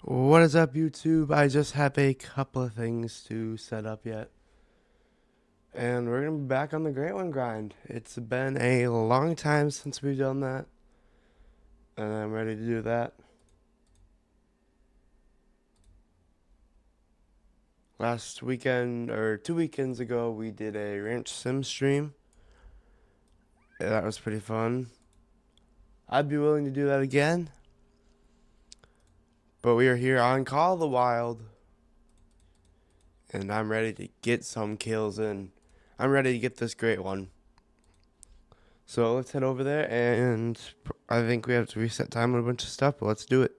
What is up, YouTube? I just have a couple of things to set up yet. And we're going to be back on the Great One grind. It's been a long time since we've done that. And I'm ready to do that. Last weekend, or 2 weekends ago, we did a Ranch Sim stream. Yeah, that was pretty fun. I'd be willing to do that again. But we are here on Call of the Wild. And I'm ready to get some kills in. I'm ready to get this Great One. So let's head over there, and I think we have to reset time on a bunch of stuff, but let's do it.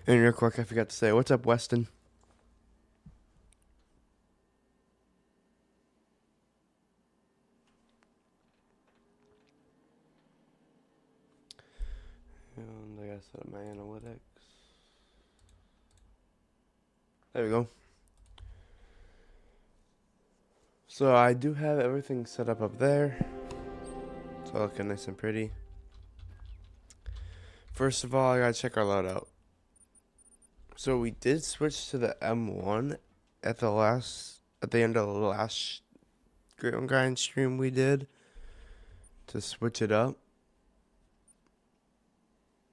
And real quick, I forgot to say, what's up, Weston? And I gotta set up my analytics. There we go. So I do have everything set up there. It's all looking nice and pretty. First of all, I gotta check our loadout. So we did switch to the M1 at the end of the last Great One Grind stream we did to switch it up.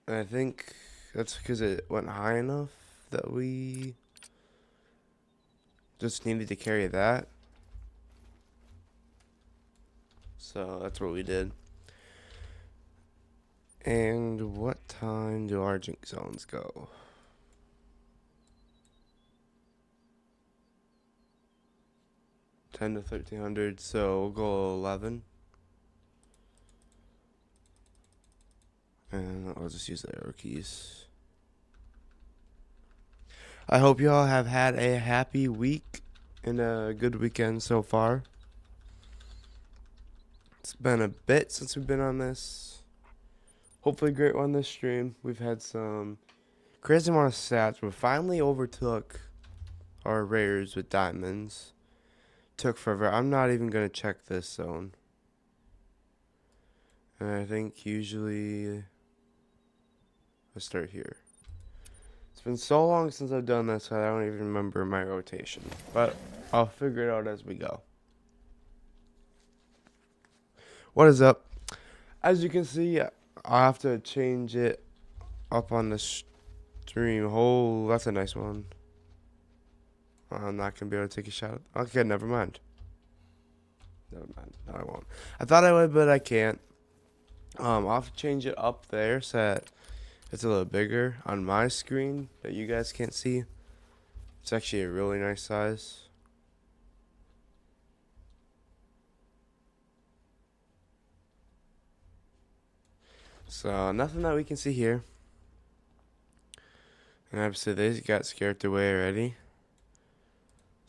And I think that's because it went high enough that we just needed to carry that. So that's what we did. And what time do our jink zones go? 10 to 1300, so we'll go 11. And I'll just use the arrow keys. I hope y'all have had a happy week and a good weekend so far. It's been a bit since we've been on this. Hopefully Great One this stream. We've had some crazy amount of stats. We finally overtook our rares with diamonds. Took forever. I'm not even going to check this zone. And I think usually I start here. It's been so long since I've done this that I don't even remember my rotation. But I'll figure it out as we go. What is up? As you can see, I'll have to change it up on the stream. Oh, that's a nice one. I'm not going to be able to take a shot. Okay, never mind. Never mind. No, I won't. I thought I would, but I can't. I'll have to change it up there so that it's a little bigger on my screen that you guys can't see. It's actually a really nice size. So, nothing that we can see here. And obviously they got scared away already.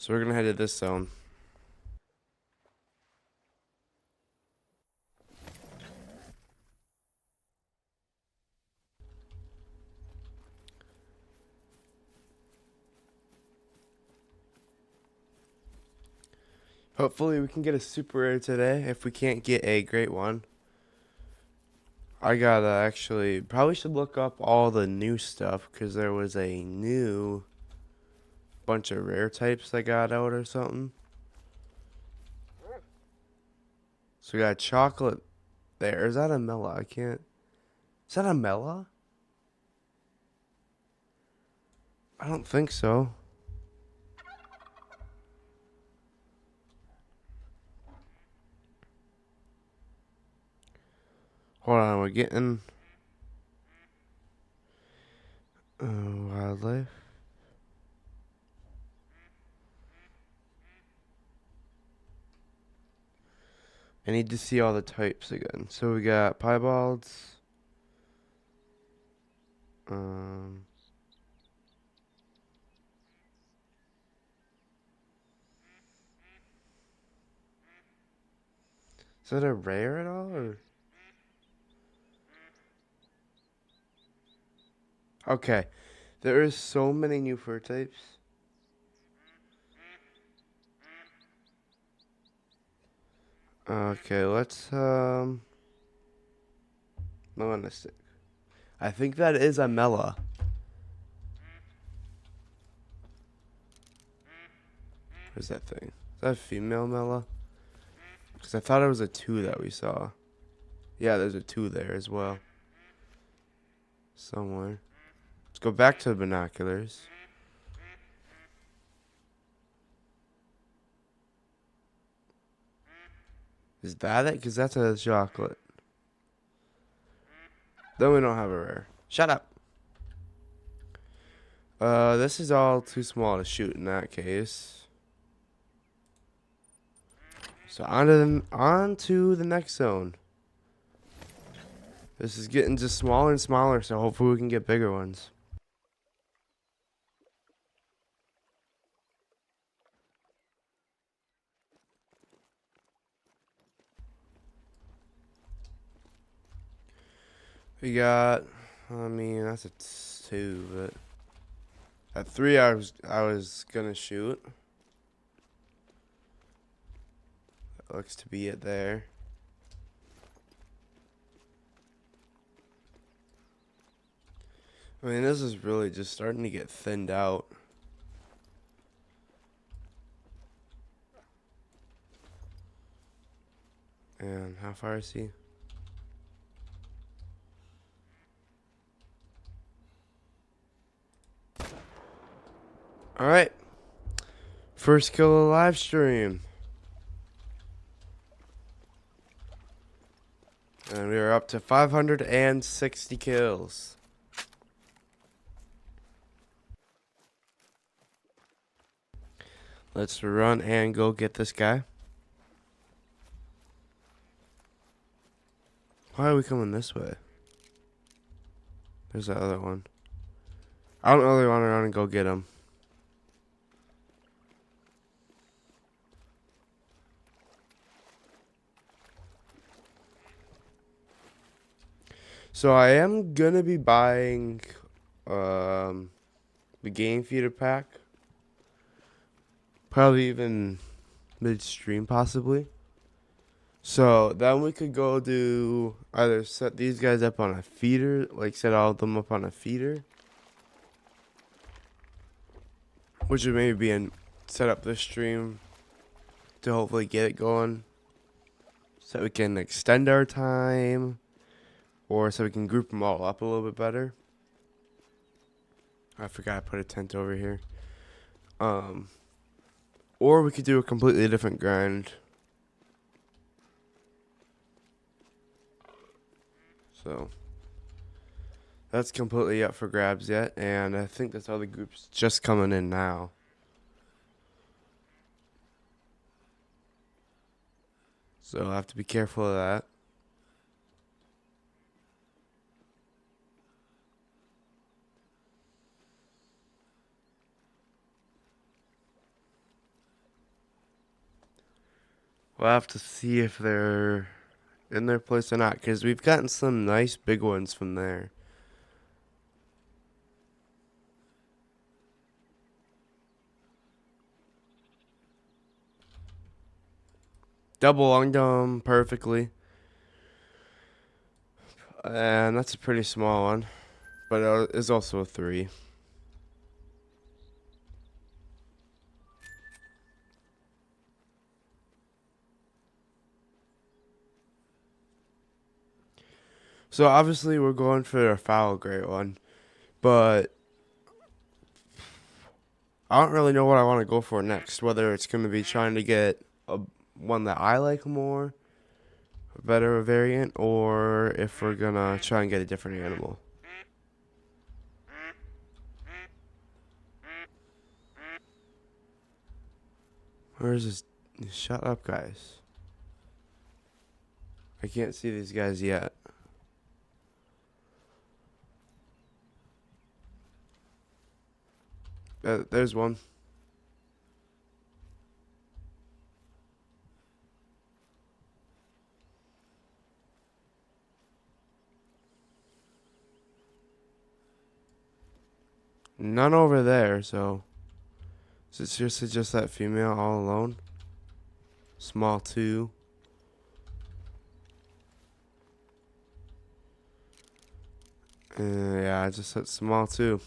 So we're going to head to this zone. Hopefully we can get a super rare today. If we can't get a great one, I gotta actually probably should look up all the new stuff because there was a new bunch of rare types that got out or something. So we got chocolate there. Is that a Mela? I can't. Is that a Mela? I don't think so. Hold on, we're getting wildlife. I need to see all the types again. So we got piebalds. Is that a rare at all, or? Okay, there is so many new fur types. Okay, let's melanistic. I think that is a Mela. Where's that thing? Is that a female Mela? Because I thought it was a 2 that we saw. Yeah, there's a 2 there as well. Somewhere. Let's go back to the binoculars. Is that it? Because that's a chocolate. Then we don't have a rare. Shut up. This is all too small to shoot in that case. So on to the next zone. This is getting just smaller and smaller, so hopefully we can get bigger ones. We got, I mean, that's a 2, but at 3 I was gonna shoot. That looks to be it there. I mean, this is really just starting to get thinned out. And how far is he? Alright. First kill of the live stream. And we are up to 560 kills. Let's run and go get this guy. Why are we coming this way? There's that other one. I don't really want to run and go get him. So I am gonna be buying the game feeder pack. Probably even midstream possibly. So then we could go do either set these guys up on a feeder, like set all of them up on a feeder. Which would maybe be in set up this stream to hopefully get it going. So we can extend our time. Or so we can group them all up a little bit better. I forgot I put a tent over here. Or we could do a completely different grind. So that's completely up for grabs yet. And I think that's all the groups just coming in now. So I'll have to be careful of that. We'll have to see if they're in their place or not, because we've gotten some nice big ones from there. Double lunged them perfectly. And that's a pretty small one, but it is also a 3. So obviously we're going for a foul great one, but I don't really know what I want to go for next. Whether it's going to be trying to get one that I like more, a better variant, or if we're going to try and get a different animal. Where's this? Shut up, guys. I can't see these guys yet. There's one. None over there, so is it seriously just that female all alone? Small 2. Yeah, I just hit small too.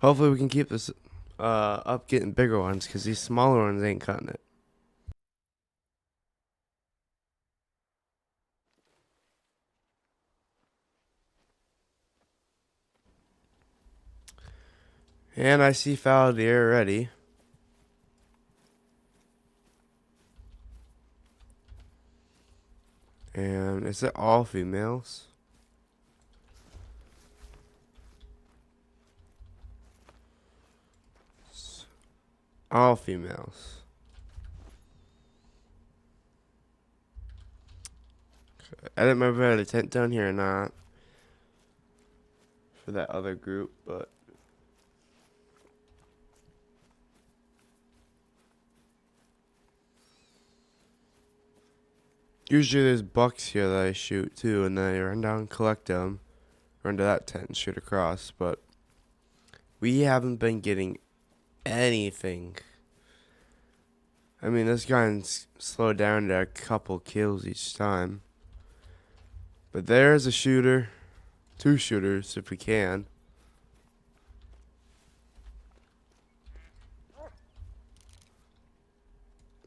Hopefully we can keep this up getting bigger ones, because these smaller ones ain't cutting it. And I see fallow deer already. And is it all females? All females. I didn't remember if I had a tent down here or not for that other group, but usually there's bucks here that I shoot too, and then I run down and collect them, run to that tent and shoot across, but we haven't been getting anything. I mean, this gun's slowed down to a couple kills each time. But there's a shooter. 2 shooters if we can.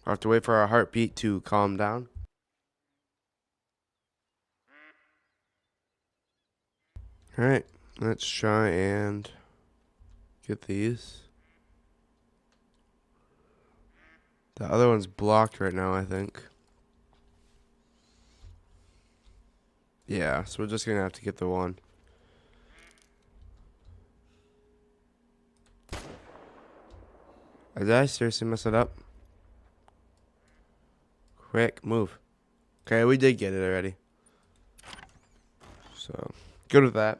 I'll have to wait for our heartbeat to calm down. Alright, let's try and get these. The other one's blocked right now, I think. Yeah, so we're just gonna have to get the one. Did I seriously mess it up? Quick, move. Okay, we did get it already. So, good with that.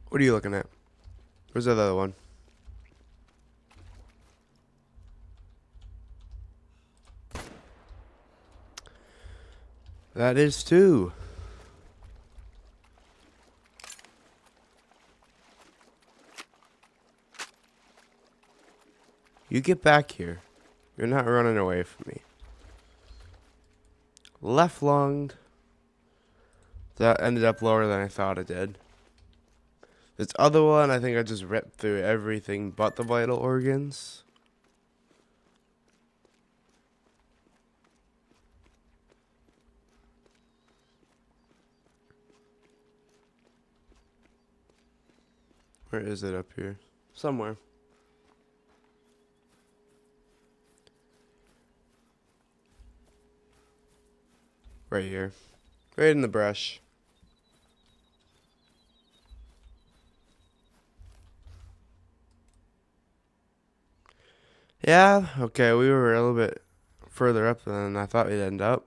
What are you looking at? Where's the other one? That is 2. You get back here. You're not running away from me. Left lunged. That ended up lower than I thought it did. This other one, I think I just ripped through everything but the vital organs. Where is it up here? Somewhere. Right here. Right in the brush. Yeah, okay, we were a little bit further up than I thought we'd end up.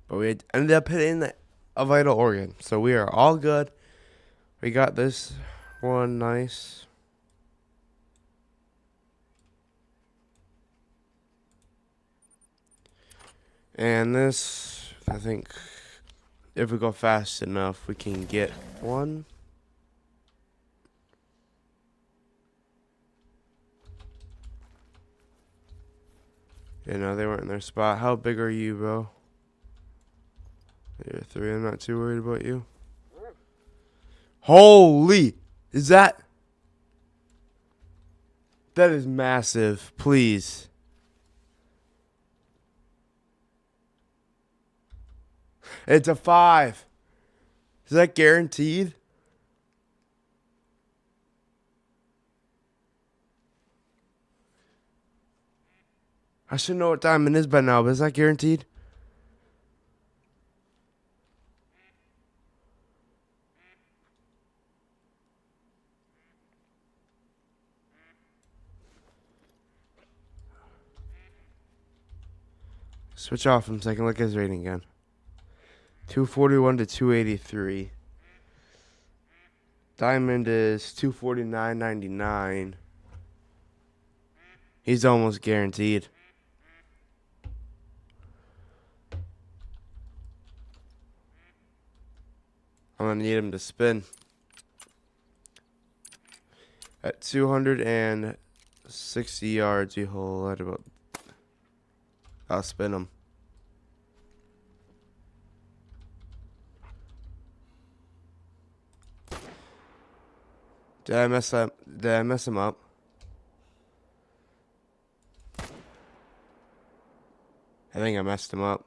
But we ended up hitting a vital organ. So we are all good. We got this one nice. And this, I think, if we go fast enough, we can get one. You know, they weren't in their spot. How big are you, bro? You're 3. I'm not too worried about you. Holy! Is that... That is massive. Please. It's a 5. Is that guaranteed? I should know what time it is by now, but is that guaranteed? Switch off him so I can look at his rating again. 241 to 283. Diamond is 249.99. He's almost guaranteed. I'm gonna need him to spin. At 260 yards, we hold at about I'll spin them. Did I mess up? Did I mess him up? I think I messed him up.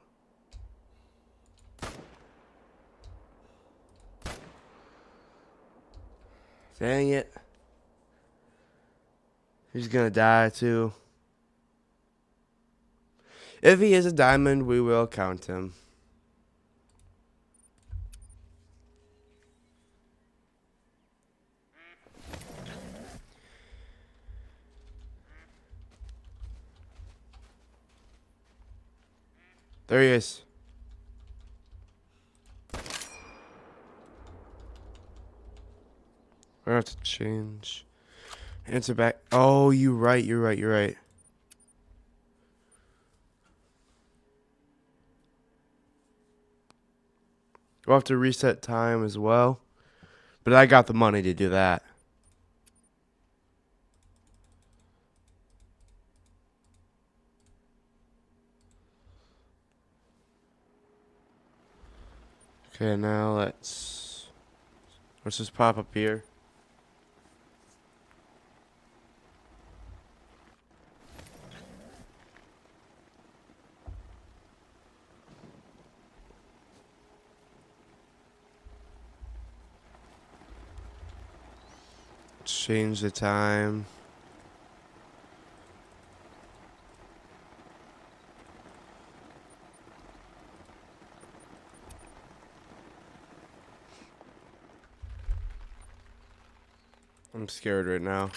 Dang it. He's gonna die too. If he is a diamond, we will count him. There he is. We're gonna have to change. Answer back. Oh, you're right. You're right. You're right. We'll have to reset time as well. But I got the money to do that. Okay, now let's just pop up here. Change the time. I'm scared right now.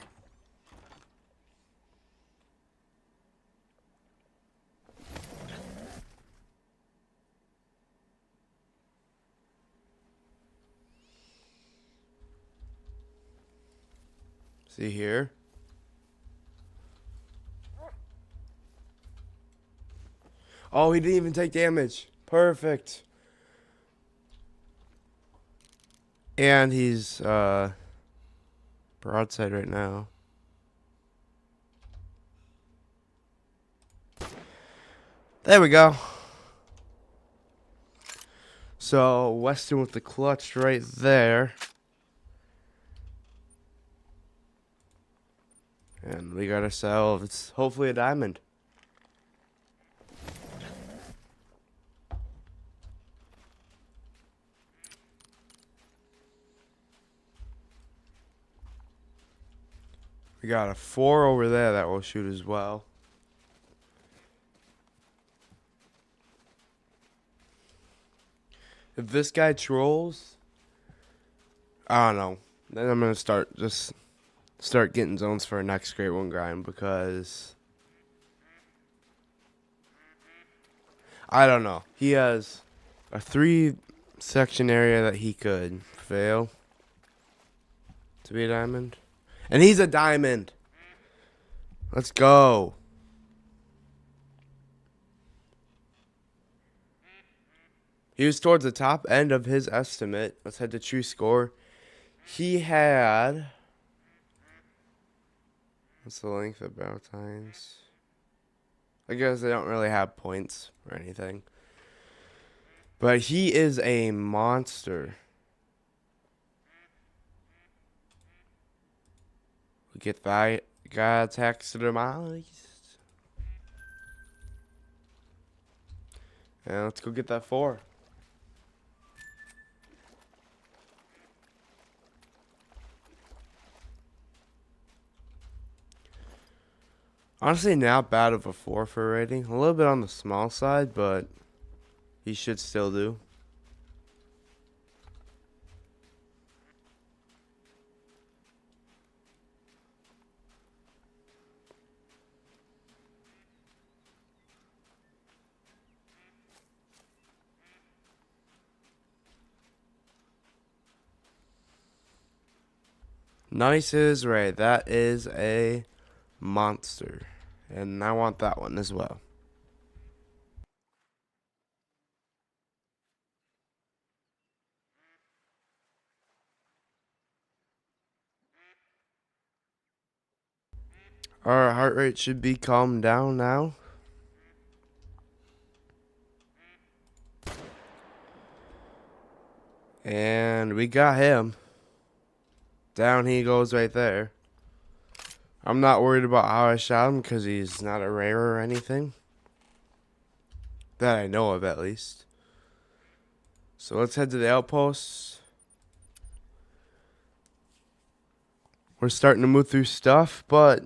See here? Oh, he didn't even take damage. Perfect. And he's broadside right now. There we go. So Weston with the clutch right there. And we got ourselves hopefully a diamond. We got a 4 over there that will shoot as well. If this guy trolls, I don't know. Then I'm gonna start getting zones for our next Great One grind because I don't know. He has a 3-section area that he could fail to be a diamond. And he's a diamond. Let's go. He was towards the top end of his estimate. Let's head to true score. He had... What's the length of battle times? I guess they don't really have points or anything. But he is a monster. We get that guy taxidermized. And let's go get that 4. Honestly, not bad of a 4 for rating. A little bit on the small side, but he should still do. Nice is right. That is a monster. And I want that one as well. Our heart rate should be calmed down now. And we got him. Down he goes right there. I'm not worried about how I shot him because he's not a rare or anything. That I know of, at least. So let's head to the outposts. We're starting to move through stuff, but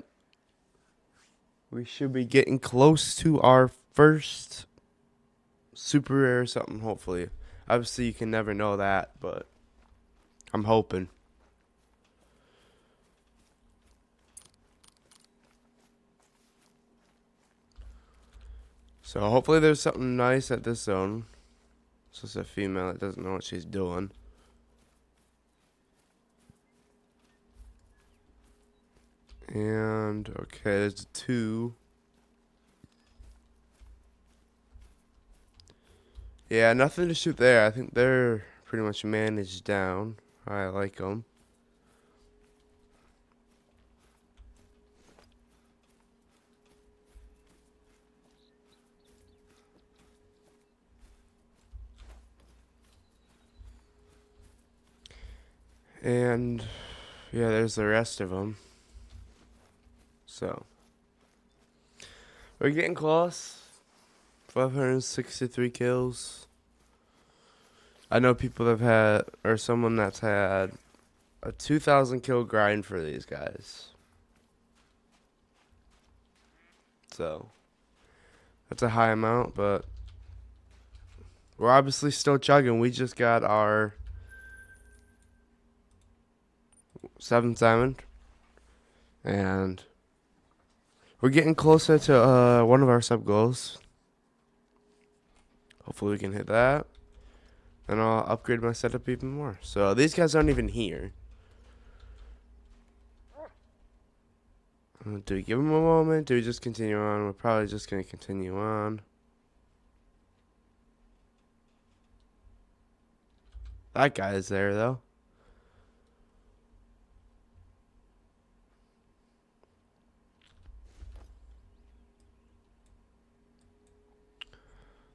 we should be getting close to our first super rare or something, hopefully. Obviously, you can never know that, but I'm hoping. So hopefully there's something nice at this zone. It's just a female that doesn't know what she's doing. And, okay, there's 2. Yeah, nothing to shoot there. I think they're pretty much managed down. I like them. And, yeah, there's the rest of them. So, we're getting close. 563 kills. I know people that have had, or someone that's had a 2,000 kill grind for these guys. So, that's a high amount, but we're obviously still chugging. We just got our 7th diamond. And we're getting closer to one of our sub goals. Hopefully we can hit that. And I'll upgrade my setup even more. So these guys aren't even here. Do we give them a moment? Do we just continue on? We're probably just going to continue on. That guy is there, though.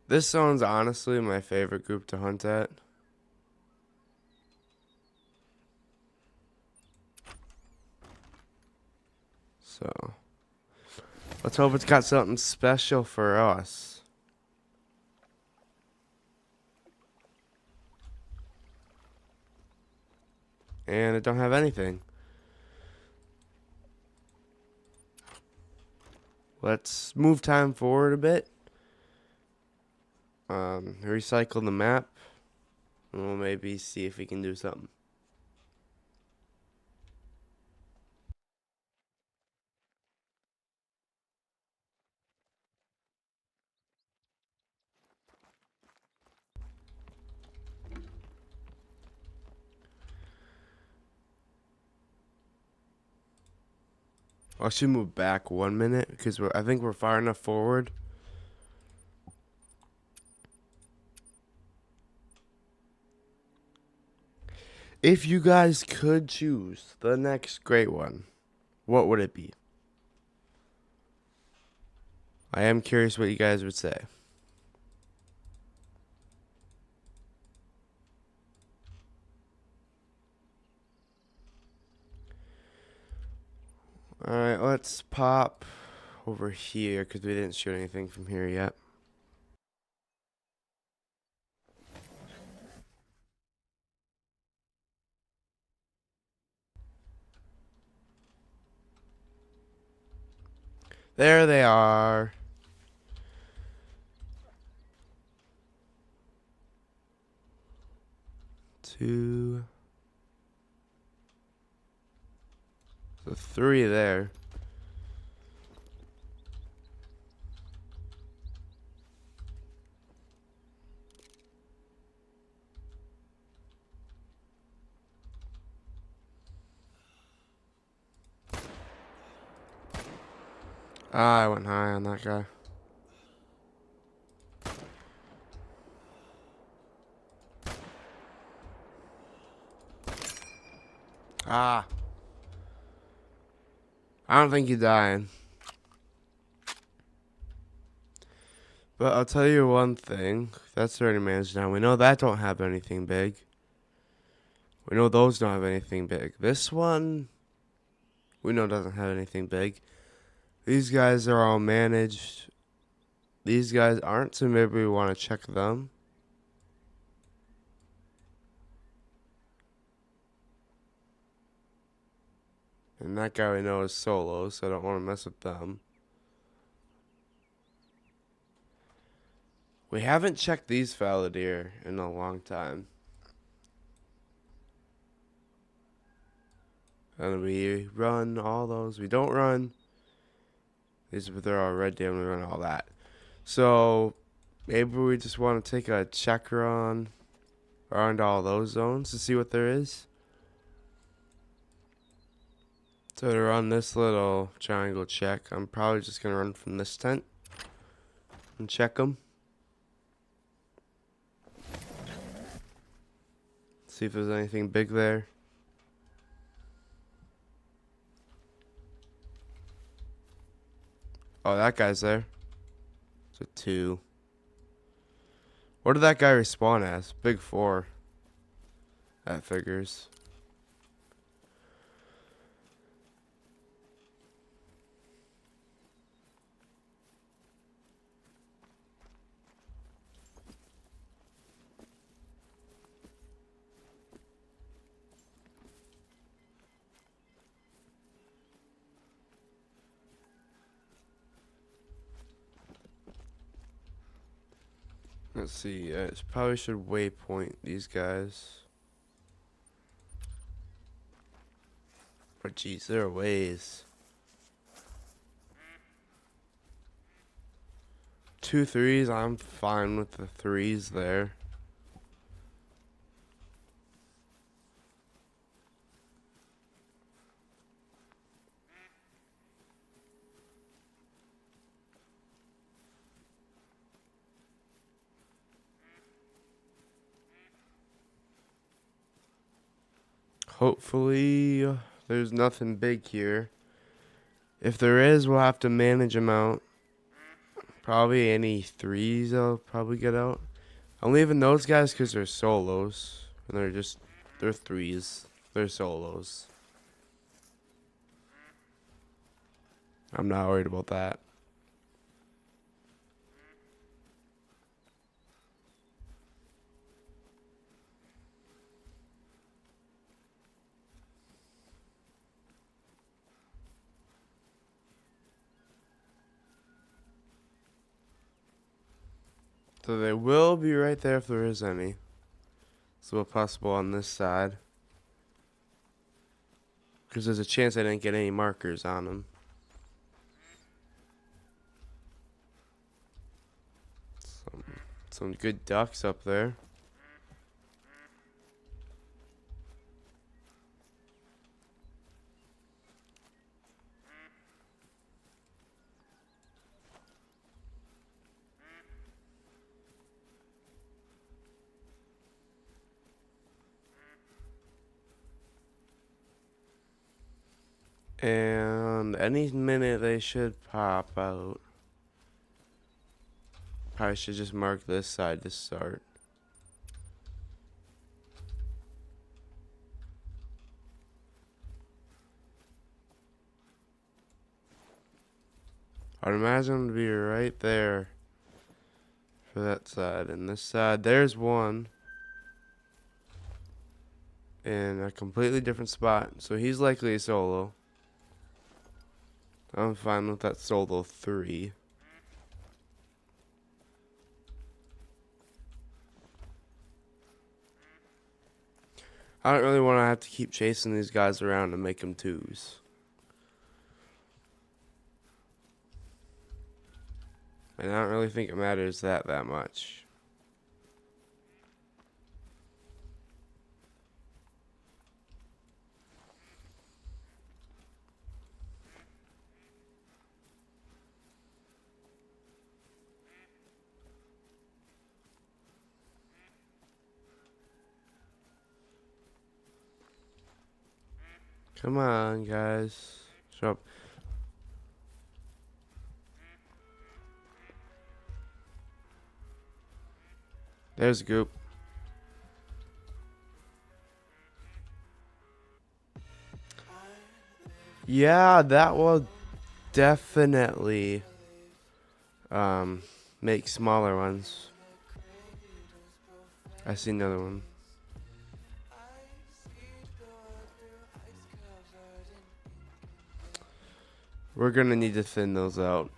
This zone's honestly my favorite group to hunt at. So, let's hope it's got something special for us. And it don't have anything. Let's move time forward a bit. Recycle the map. And we'll maybe see if we can do something. I should move back 1 minute because I think we're far enough forward. If you guys could choose the next great one, what would it be? I am curious what you guys would say. Alright, let's pop over here because we didn't shoot anything from here yet. There they are. Two. So 3 there. Ah, I went high on that guy. Ah. I don't think you're dying. But I'll tell you one thing. That's already managed now. We know that don't have anything big. We know those don't have anything big. This one, we know doesn't have anything big. These guys are all managed. These guys aren't, so maybe we want to check them. And that guy we know is solo, so I don't want to mess with them. We haven't checked these fallow deer in a long time. And we run all those. We don't run. They're all red deer and we run all that. So maybe we just want to take a check run around all those zones to see what there is. So to run this little triangle check, I'm probably just going to run from this tent and check them. See if there's anything big there. Oh, that guy's there. It's a 2. What did that guy respawn as? Big 4. That figures. Let's see. I probably should waypoint these guys. But geez, there are ways. 2 3s. I'm fine with the 3s there. Hopefully, there's nothing big here. If there is, we'll have to manage them out. Probably any 3s I'll probably get out. I'm leaving those guys because they're solos. And they're 3s. They're solos. I'm not worried about that. So they will be right there if there is any. So possible on this side. Because there's a chance I didn't get any markers on them. Some good ducks up there. And any minute they should pop out. Probably should just mark this side to start. I'd imagine them to be right there for that side. And this side, there's one in a completely different spot. So he's likely a solo. I'm fine with that solo 3. I don't really want to have to keep chasing these guys around and make them 2s. And I don't really think it matters that much. Come on, guys. Show up. There's a goop. Yeah, that will definitely make smaller ones. I see another one. We're gonna need to thin those out.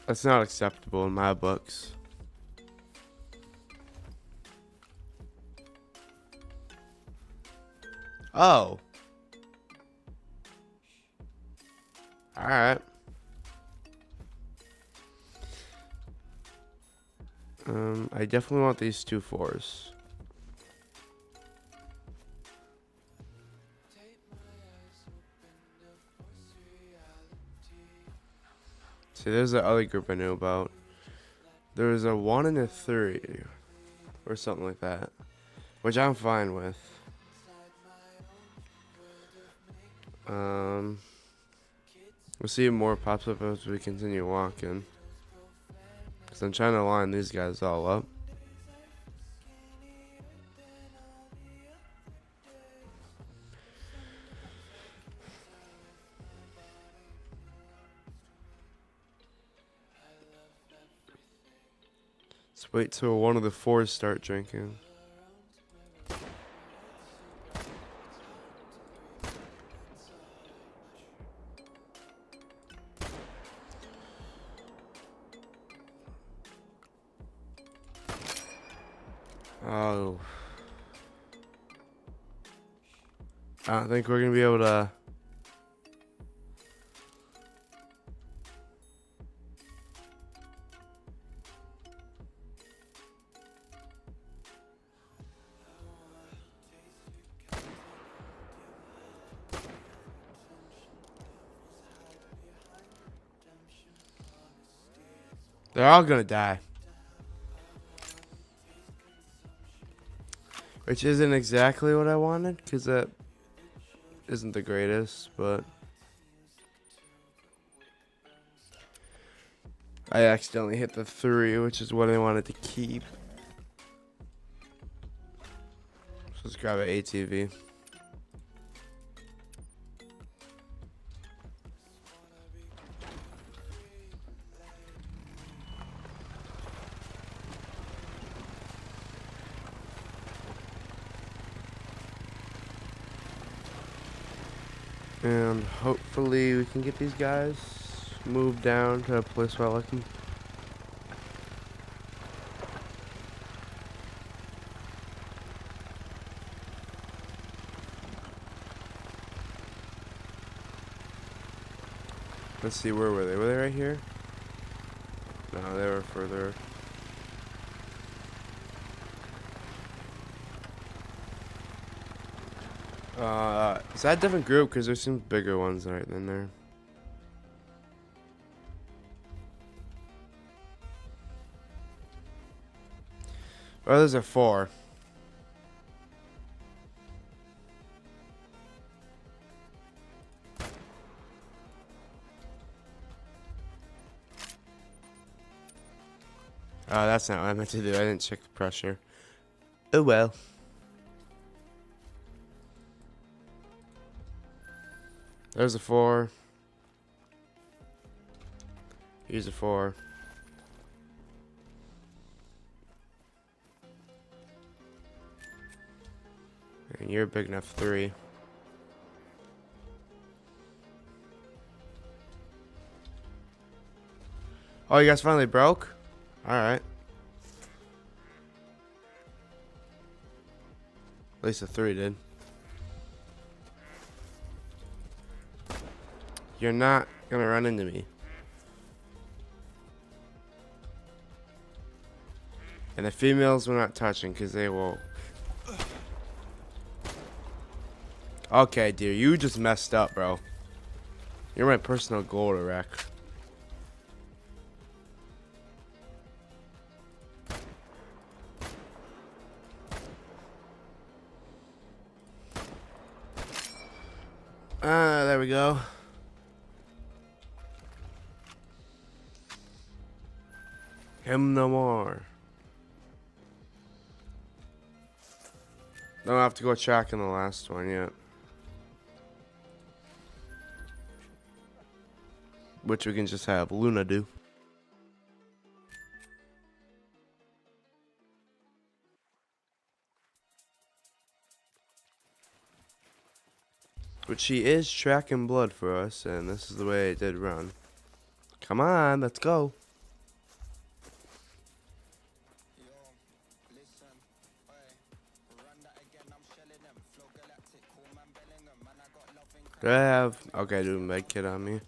That's not acceptable in my books. Oh. Alright. I definitely want these 2 4s. See, there's the other group I knew about. There was a 1 and a 3. Or something like that. Which I'm fine with. We'll see if more pops up as we continue walking. Because I'm trying to line these guys all up. Let's wait till one of the 4s start drinking. Oh. I don't think we're going to be able to... They're all going to die. Which isn't exactly what I wanted, because that isn't the greatest, but... I accidentally hit the 3, which is what I wanted to keep. So let's grab an ATV. And hopefully we can get these guys moved down to a place where I like them. Let's see, where were they? Were they right here? No, they were further. Is that a different group? Because there's some bigger ones right in there. Oh, there's a 4. Oh, that's not what I meant to do. I didn't check the pressure. Oh well. There's a 4. Here's a 4. And you're a big enough 3. Oh, you guys finally broke? Alright. At least the 3 did. You're not gonna run into me. And the females we're not touching because they will. Okay, dear, you just messed up, bro. You're my personal goal to wreck. There we go. Him no more. Don't have to go tracking the last one yet. Which we can just have Luna do. But she is tracking blood for us, and this is the way it did run. Come on, let's go. Do I have... Okay, do a med kit on me.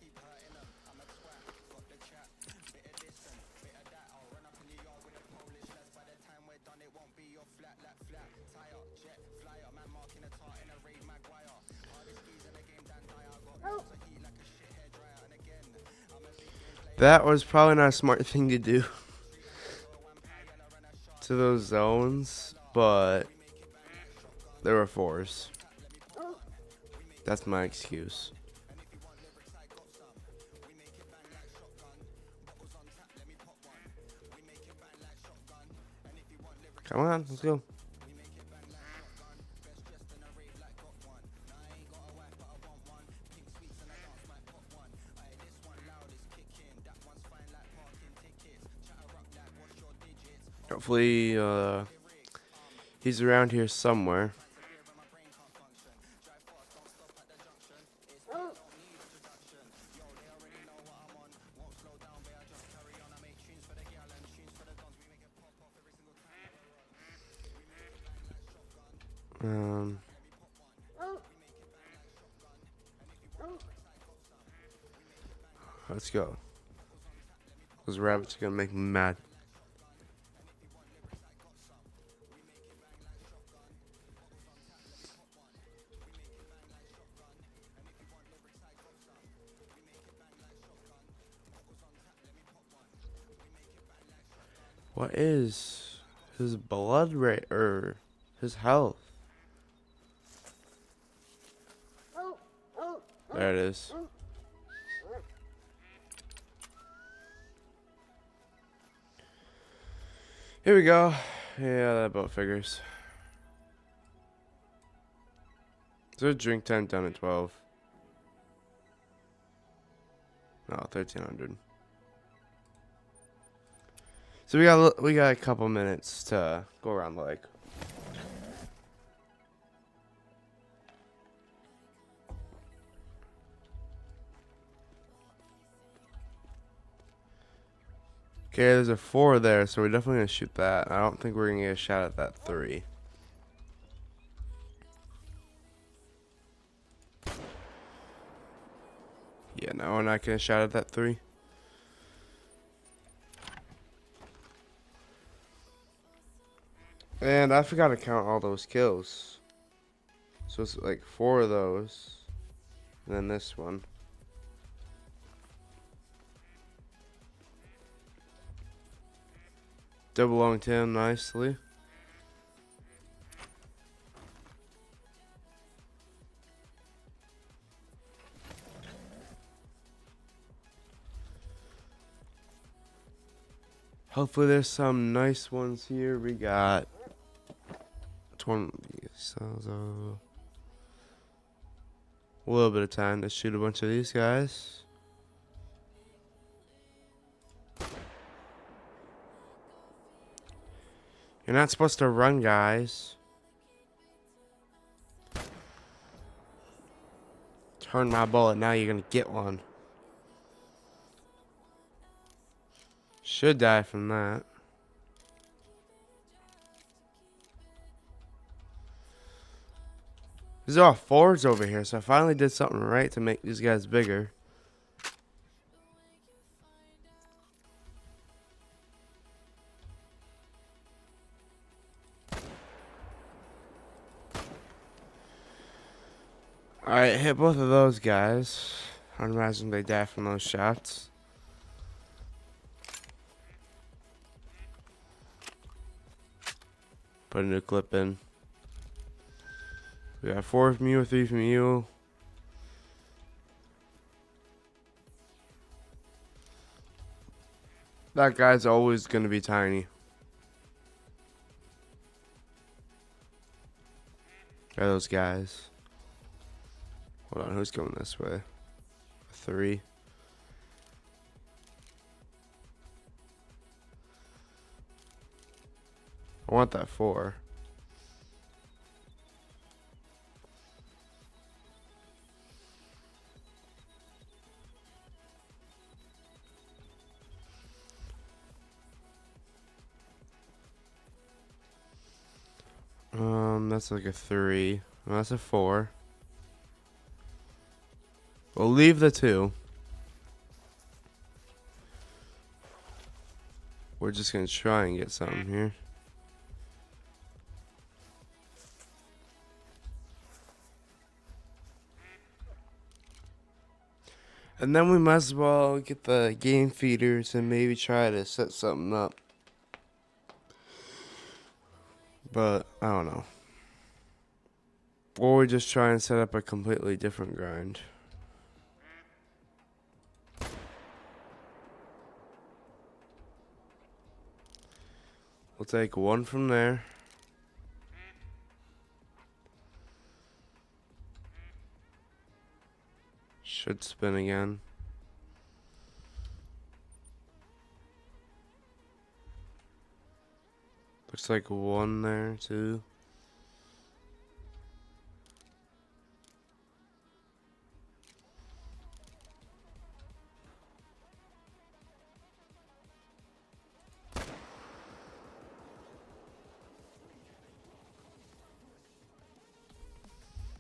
That was probably not a smart thing to do to those zones, but there were 4s. That's my excuse. Come on, let's go. Hopefully, he's around here somewhere. Let's go. Those rabbits are gonna make me mad. What is his blood rate or his health? There it is. Here we go. Yeah, that about figures. There's a drink time down at 12. No, 1300. So we got a couple minutes to go around the lake. Okay, there's a 4 there, so we're definitely gonna shoot that. I don't think we're gonna get a shot at that 3. Yeah, no, we're not gonna shot at that 3. And I forgot to count all those kills. So it's like 4 of those. And then this one. Double long tail nicely. Hopefully there's some nice ones here. We got 20. So a little bit of time to shoot a bunch of these guys. You're not supposed to run, guys. Turn my bullet, now you're gonna get one. Should die from that. These are all 4s over here, so I finally did something right to make these guys bigger. Alright, hit both of those guys. I imagine they die from those shots. Put a new clip in. We got 4 from you, 3 from you. That guy's always going to be tiny. Are those guys? Hold on, who's going this way? 3. I want that 4. That's like a 3. No, that's a 4. We'll leave the 2. We're just gonna try and get something here. And then we might as well get the game feeders and maybe try to set something up. But I don't know. Or we just try and set up a completely different grind. We'll take 1 from there. Should spin again. Looks like 1 there, 2.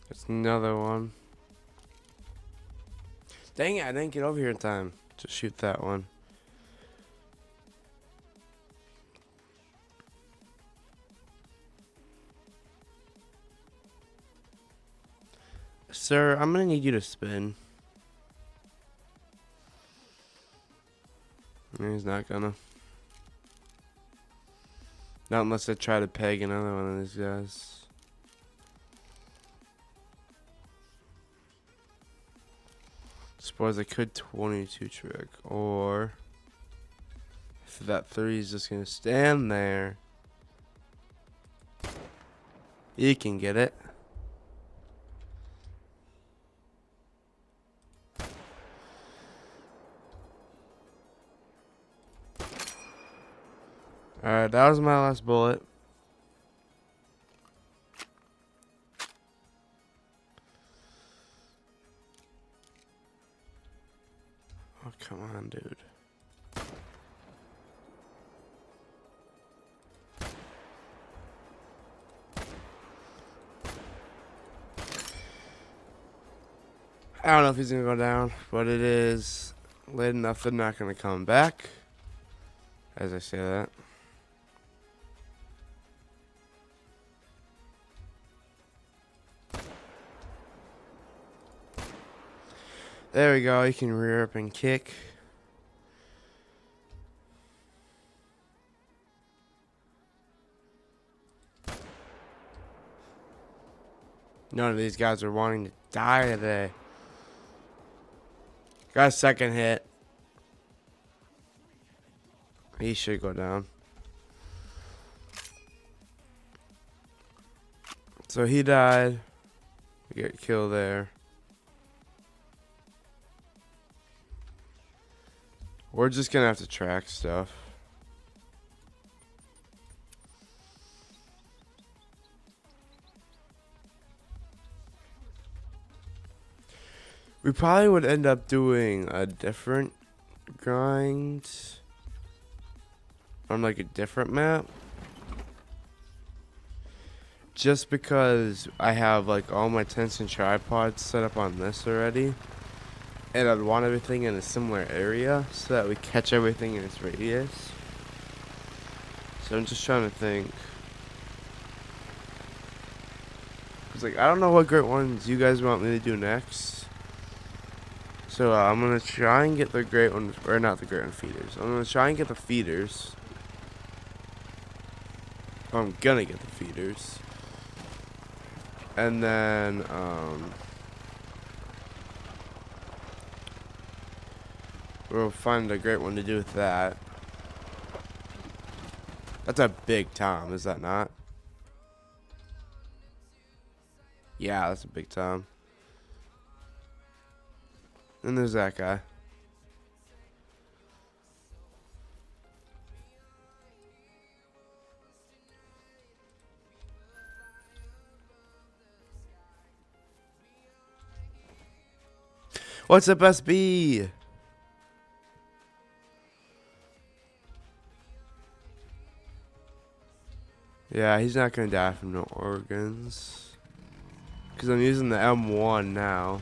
That's another 1. Dang it, I didn't get over here in time to shoot that one. Sir, I'm gonna need you to spin. He's not gonna. Not unless I try to peg another one of these guys. Suppose I could 22 trick, or if that 3 is just gonna stand there, you can get it. Alright, that was my last bullet. Oh, come on, dude. I don't know if he's gonna go down, but it is late enough they're not gonna come back. As I say that. There we go, you can rear up and kick. None of these guys are wanting to die today. Got a second hit. He should go down. So he died. We get killed there. We're just gonna have to track stuff. We probably would end up doing a different grind on like a different map. Just because I have like all my tents and tripods set up on this already. And I'd want everything in a similar area so that we catch everything in its radius. So I'm just trying to think. Cause like I don't know what great ones you guys want me to do next. So I'm gonna try and get the great ones, or not the great one feeders. I'm gonna try and get the feeders. I'm gonna get the feeders. And then we'll find a great one to do with that. That's a big Tom, is that not? Yeah, that's a big Tom. And there's that guy. What's up, SB? Yeah, he's not gonna die from no organs. Because I'm using the M1 now.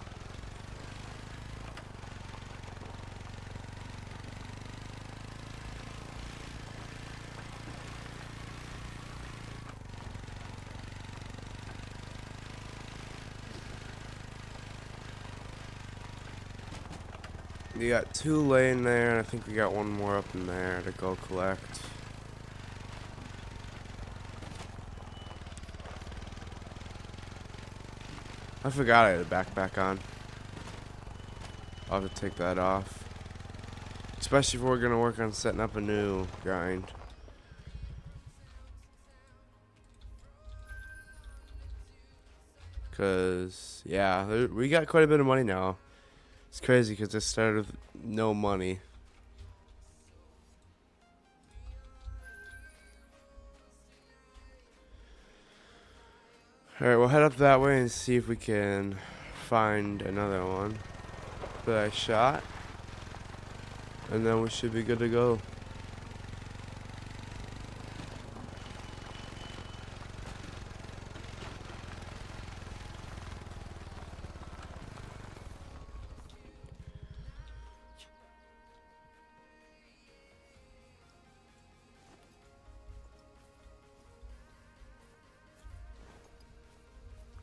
You got 2 laying there, and I think we got 1 more up in there to go collect. I forgot I had a backpack on. I'll have to take that off. Especially if we're gonna work on setting up a new grind. Cause yeah, we got quite a bit of money now. It's crazy because it started with no money. Alright, we'll head up that way and see if we can find another one that I shot. And then we should be good to go.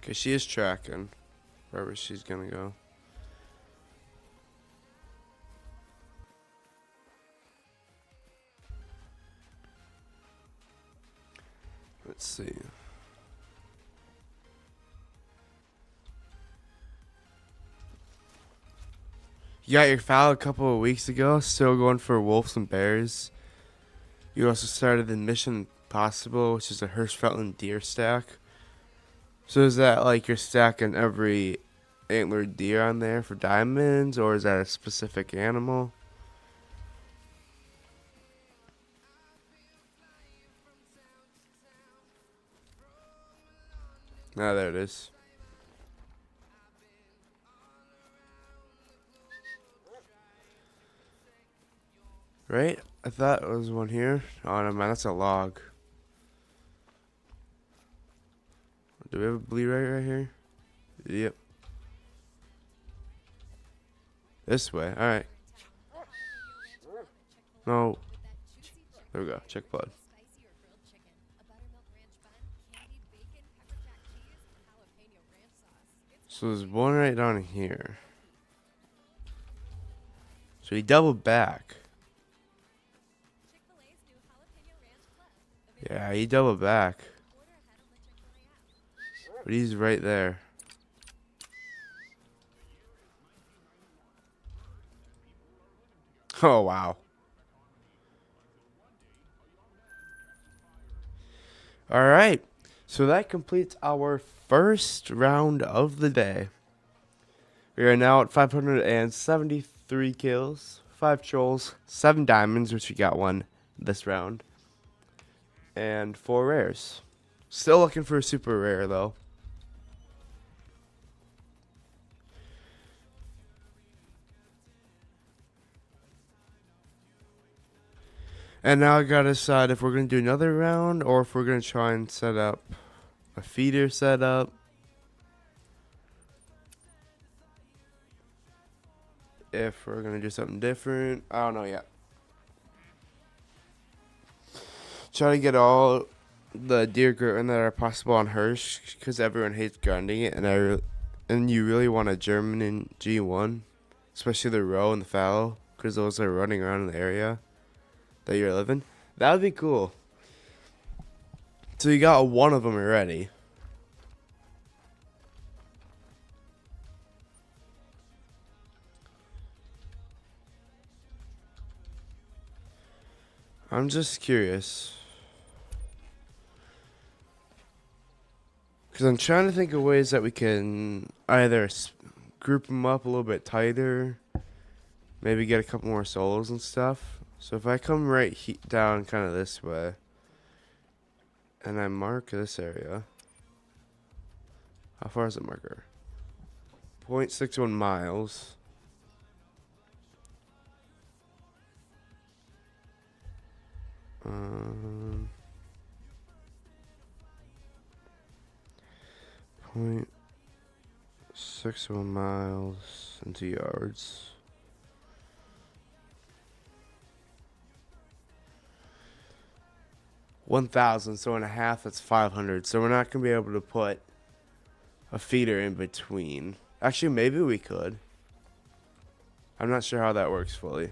Okay, she is tracking wherever she's gonna go. Let's see. You got your foul a couple of weeks ago, still going for wolves and bears. You also started the Mission Possible, which is a Hirschfeldin deer stack. So is that like you're stacking every antlered deer on there for diamonds, or is that a specific animal? Ah, there it is. Right? I thought there was one here. Oh, no, man, that's a log. Do we have a bleed right here? Yep. This way. Alright. No. There we go. Check blood. So there's one right down here. So he doubled back. Yeah, he doubled back. But he's right there. Oh, wow. Alright. So that completes our first round of the day. We are now at 573 kills, 5 trolls, 7 diamonds, which we got 1 this round, and 4 rares. Still looking for a super rare, though. And now I gotta decide if we're gonna do another round or if we're gonna try and set up a feeder setup. If we're gonna do something different, I don't know yet. Try to get all the deer growing that are possible on Hirsch, because everyone hates grinding it, and you really want a German in G1, especially the row and the fallow, because those are running around in the area that you're living. That would be cool. So you got 1 of them already. I'm just curious. Because I'm trying to think of ways that we can either group them up a little bit tighter, maybe get a couple more solos and stuff. So if I come right down kind of this way, and I mark this area, how far is the marker? 0.61 miles. Um, 0.61 miles into yards. 1,000, so in a half, that's 500. So we're not going to be able to put a feeder in between. Actually, maybe we could. I'm not sure how that works fully.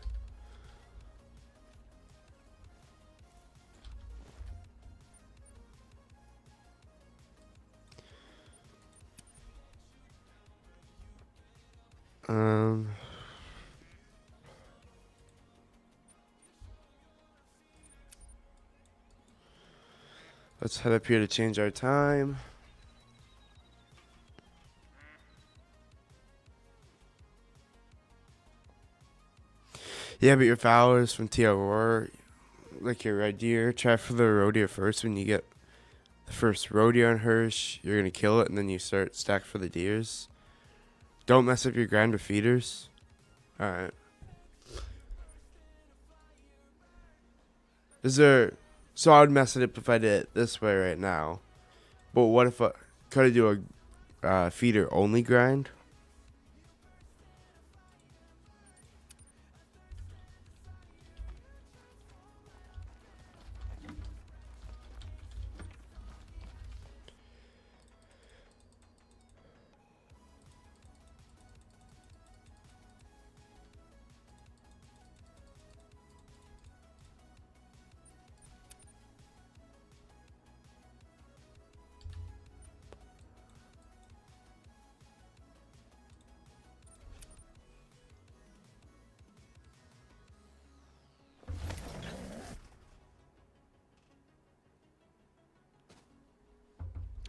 Let's head up here to change our time. Yeah, but your followers from TR, like your red deer, try for the roe deer first. When you get the first roe deer on hers, you're going to kill it, and then you start stack for the deers. Don't mess up your grind with feeders. Alright. So I would mess it up if I did it this way right now. But what if I could I do a feeder only grind?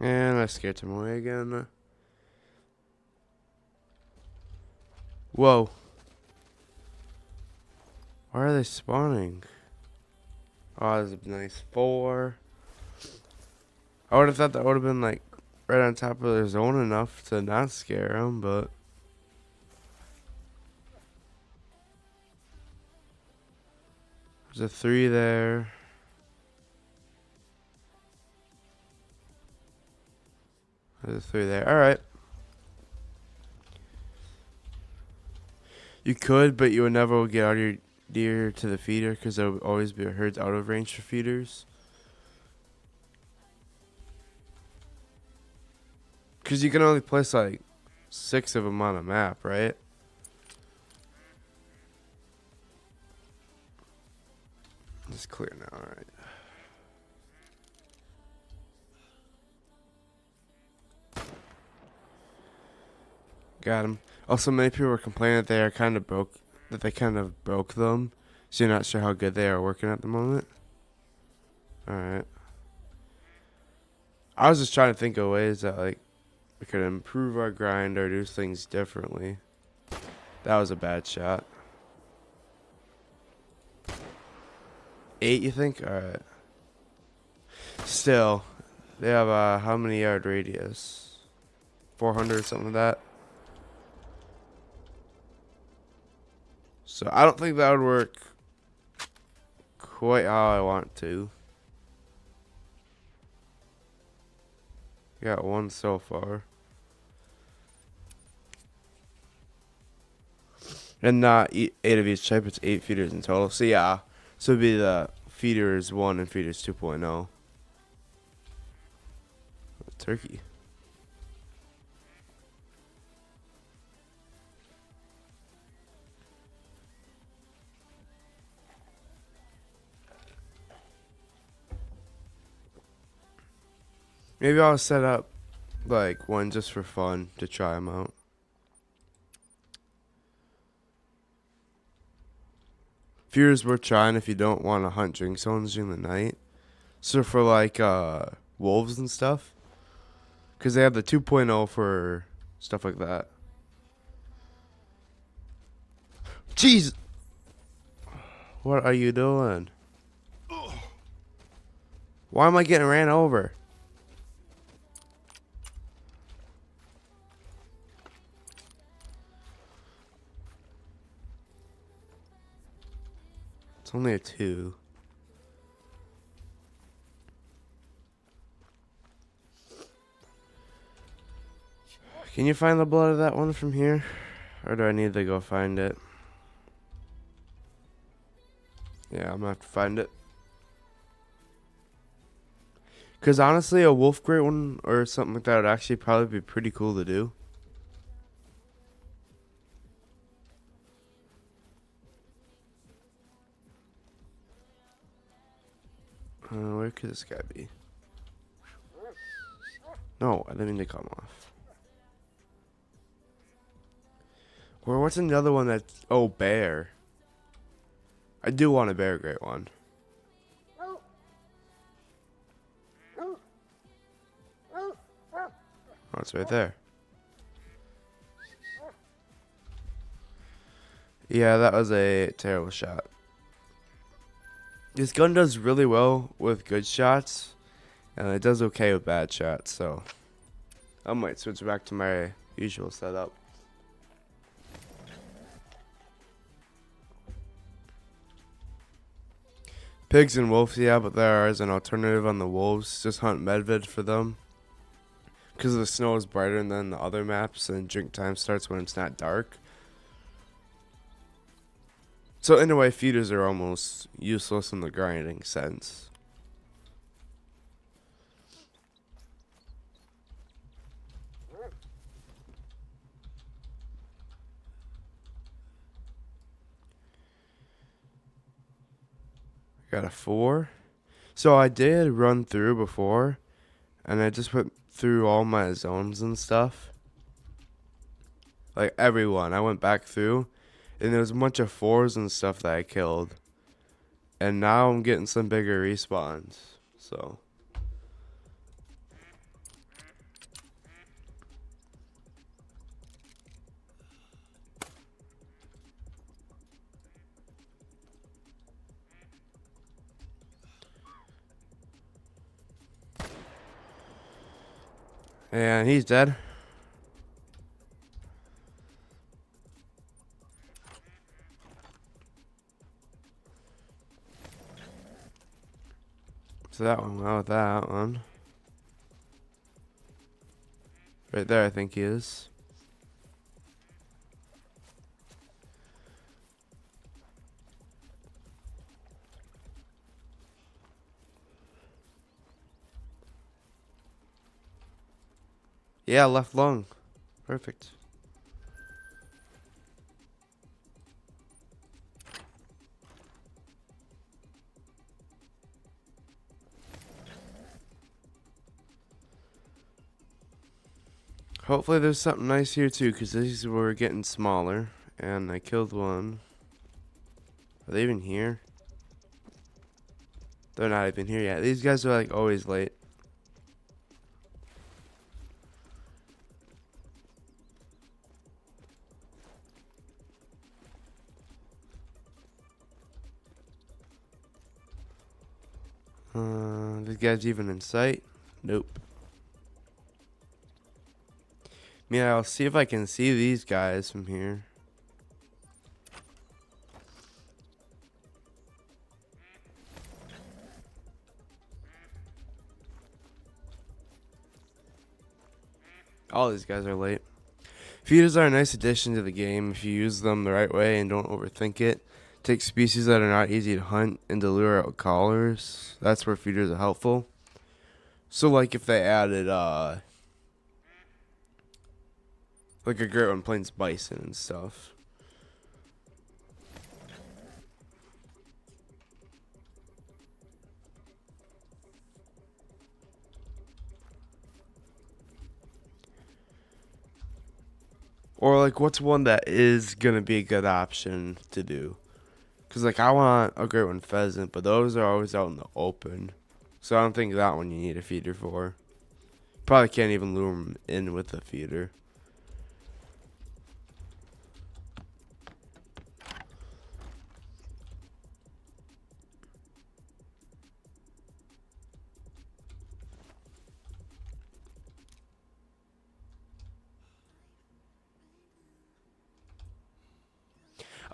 And I scared him away again. Whoa. Why are they spawning? Oh, that's a nice 4. I would have thought that would have been like right on top of their zone enough to not scare them, but there's a 3 there. There's a 3 there. Alright. You could, but you would never get out of your deer to the feeder because there would always be herds out of range for feeders. Because you can only place like 6 of them on a map, right? It's clear now, alright. Got him. Also, many people were complaining that they kind of broke them. So you're not sure how good they are working at the moment. Alright. I was just trying to think of ways that like we could improve our grind or do things differently. That was a bad shot. 8, you think? Alright. Still, they have a how many yard radius? 400 or something like that. So I don't think that would work quite how I want to. Got 1 so far. And not 8 of each type, it's 8 feeders in total. So yeah, so it'd be the feeders 1 and feeders 2.0. Turkey. Maybe I'll set up like one just for fun to try them out. Feeders worth trying if you don't want to hunt drink zones during the night. So for like wolves and stuff. Because they have the 2.0 for stuff like that. Jeez! What are you doing? Why am I getting ran over? It's only a 2. Can you find the blood of that one from here? Or do I need to go find it? Yeah, I'm gonna have to find it. Because honestly, a wolf crate one or something like that would actually probably be pretty cool to do. Where could this guy be? No, I didn't mean to come off. Or what's another one that's... Oh, bear. I do want a bear crate one. Oh, it's right there. Yeah, that was a terrible shot. This gun does really well with good shots, and it does okay with bad shots, so I might switch back to my usual setup. Pigs and wolves, yeah, but there is an alternative on the wolves. Just hunt medved for them. Because the snow is brighter than the other maps, and drink time starts when it's not dark. So in a way, feeders are almost useless in the grinding sense. Got a 4. So I did run through before, and I just went through all my zones and stuff. Like everyone, I went back through, and there was a bunch of 4s and stuff that I killed. And now I'm getting some bigger respawns, so. And he's dead. So that one, well, with that one. Right there, I think he is. Yeah, left lung. Perfect. Hopefully there's something nice here too, because these were getting smaller. And I killed one. Are they even here? They're not even here yet. These guys are like always late. These guys even in sight? Nope. Yeah, I'll see if I can see these guys from here. All these guys are late. Feeders are a nice addition to the game if you use them the right way and don't overthink it. Take species that are not easy to hunt and to lure out callers. That's where feeders are helpful. So like if they added like a Great One Plains bison and stuff. Or like what's one that is gonna be a good option to do? Cause like I want a Great One pheasant, but those are always out in the open. So I don't think that one you need a feeder for. Probably can't even lure them in with the feeder.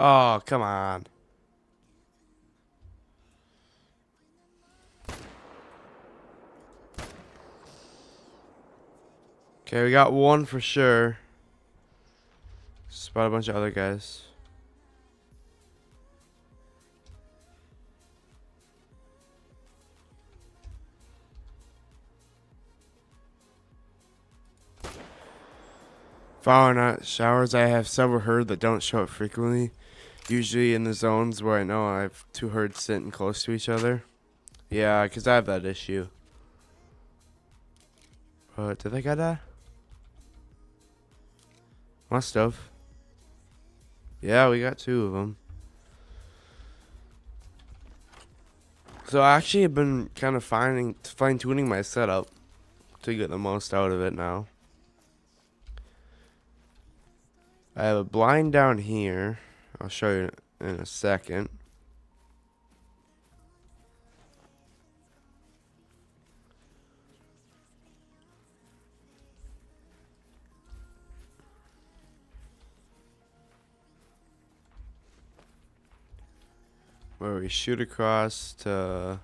Oh, come on. Okay, we got one for sure. Spot a bunch of other guys. Following out showers, I have several herd that don't show up frequently. Usually in the zones where I know I have two herds sitting close to each other. Yeah, because I have that issue. Did they get that? Must have. Yeah, we got two of them. So I actually have been kind of fine-tuning my setup to get the most out of it now. I have a blind down here. I'll show you in a second. Where we shoot across to...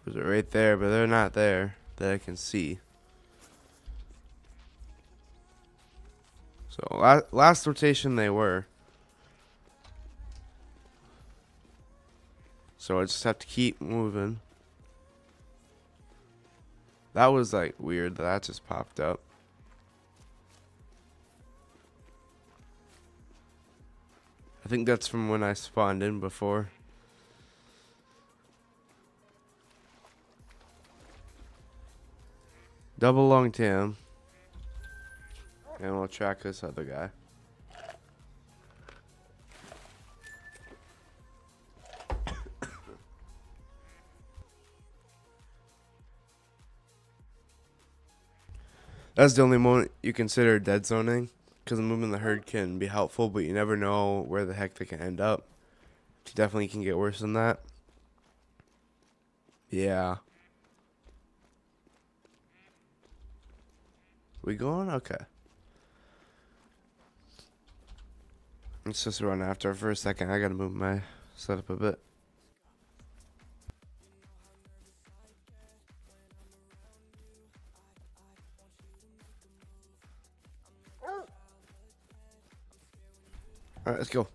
Was it right there? But they're not there that I can see. So last rotation they were. So I just have to keep moving. That was like weird that just popped up. I think that's from when I spawned in before. Double long tam. And we'll track this other guy. That's the only moment you consider dead zoning, because moving the herd can be helpful, but you never know where the heck they can end up. It definitely can get worse than that. Yeah. We going? Okay. Let's just run after her for a second. I gotta move my setup a bit. Alright, let's go.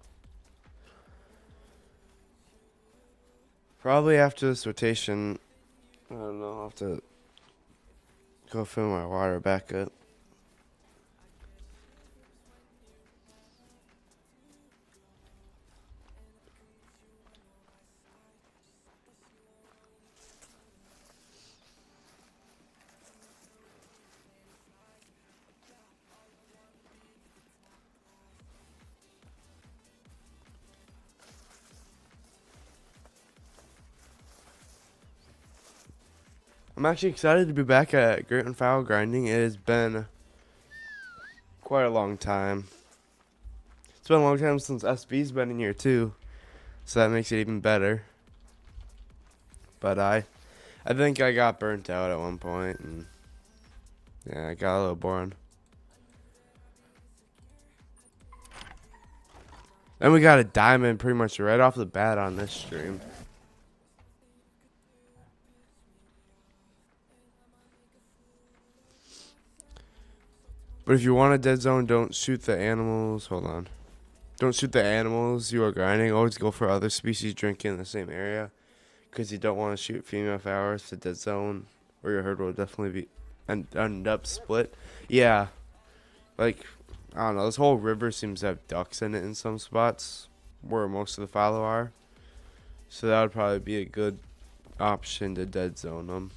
Probably after this rotation, I don't know, I'll have to go fill my water back up. I'm actually excited to be back at Great and Foul grinding. It has been quite a long time. It's been a long time since SB's been in here too, so that makes it even better. But I think I got burnt out at one point, and yeah, I got a little boring. Then we got a diamond pretty much right off the bat on this stream. But if you want a dead zone, don't shoot the animals. Hold on. Don't shoot the animals you are grinding. Always go for other species drinking in the same area, because you don't want to shoot female flowers to dead zone, or your herd will definitely be end up split. Yeah, like I don't know. This whole river seems to have ducks in it in some spots where most of the fallow are, so that would probably be a good option to dead zone them.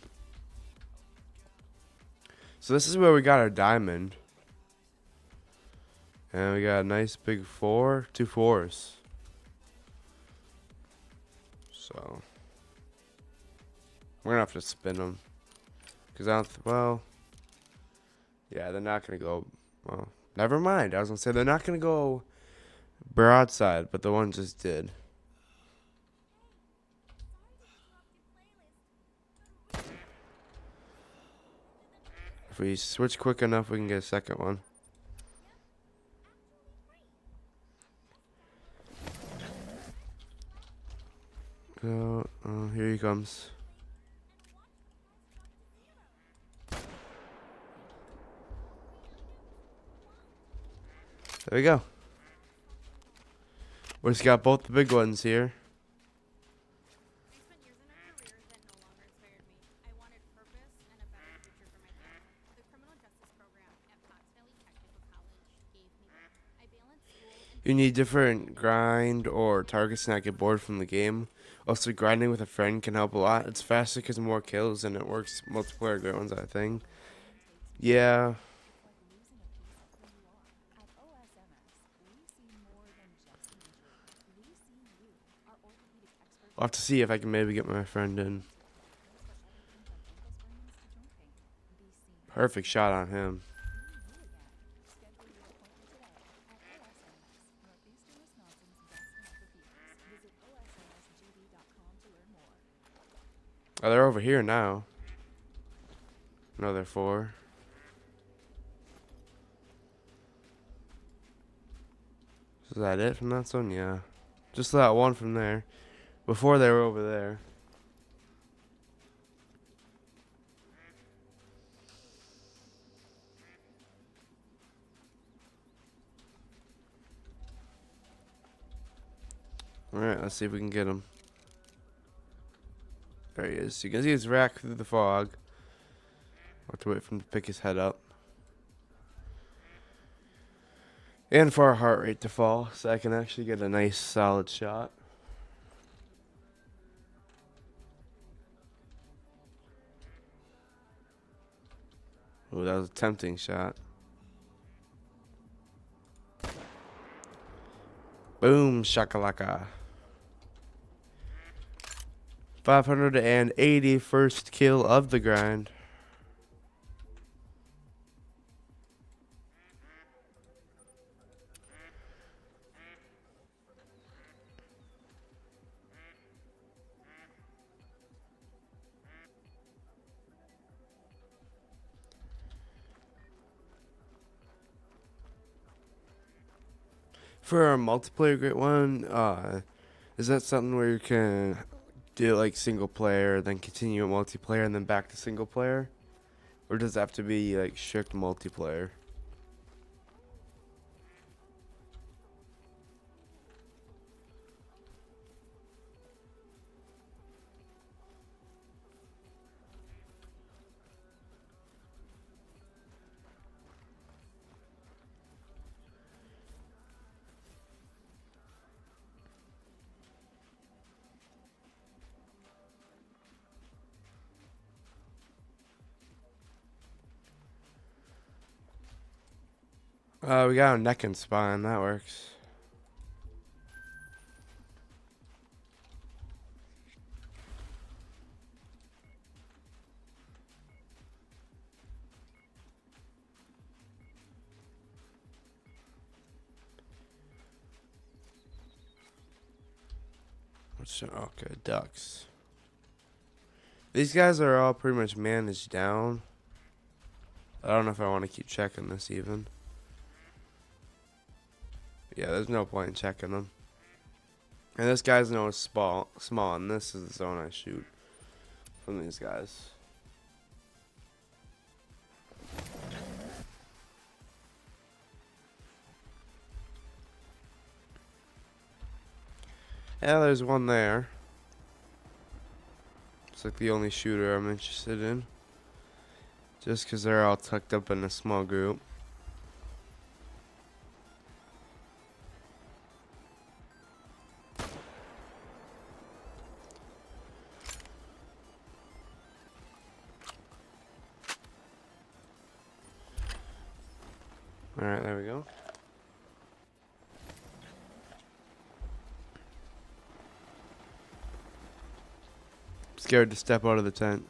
So this is where we got our diamond. And we got a nice big 4, 2 4s. So we're gonna have to spin them. Because I don't, well, yeah, they're not going to go, well, never mind. I was going to say they're not going to go broadside, but the one just did. If we switch quick enough, we can get a second one. So, here he comes. There we go. We just got both the big ones here. I spent years in a career that no longer inspired me. I wanted purpose and a better future for my family. The criminal justice program at Potts Valley Technical College gave me that. I balanced school and You need different grind or targets to not get bored from the game. Also, grinding with a friend can help a lot. It's faster because more kills and it works multiplayer great ones, I think. Yeah. I'll have to see if I can maybe get my friend in. Perfect shot on him. Oh, they're over here now. No, they're 4. Is that it from that zone? Yeah. Just that one from there. Before they were over there. Alright, let's see if we can get him. There he is. You can see his rack through the fog. I'll have to wait for him to pick his head up. And for our heart rate to fall, so I can actually get a nice solid shot. Oh, that was a tempting shot. Boom, shakalaka. 581st kill of the grind. For a multiplayer great one, is that something where you can do like single player, then continue multiplayer, and then back to single player? Or does it have to be like strict multiplayer? We got a neck and spine, that works. Okay, ducks. These guys are all pretty much managed down. I don't know if I want to keep checking this even. Yeah, there's no point in checking them. And this guy's no small, and this is the zone I shoot from these guys. Yeah, there's one there. It's like the only shooter I'm interested in. Just because they're all tucked up in a small group. Alright, there we go. Scared to step out of the tent.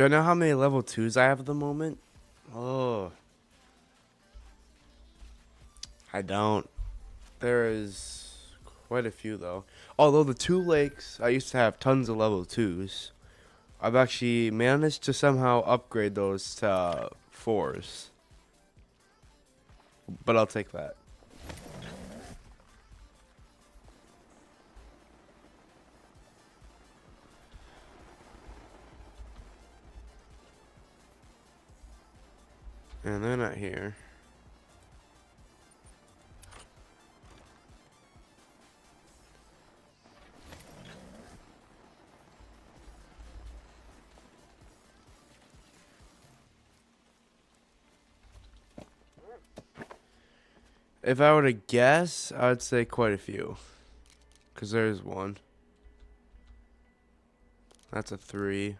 Do I know how many level 2s I have at the moment? Oh, I don't. There is quite a few though. Although the 2 lakes, I used to have tons of level 2s. I've actually managed to somehow upgrade those to 4s. But I'll take that. And they're not here. If I were to guess, I'd say quite a few. Because there's one. That's a 3.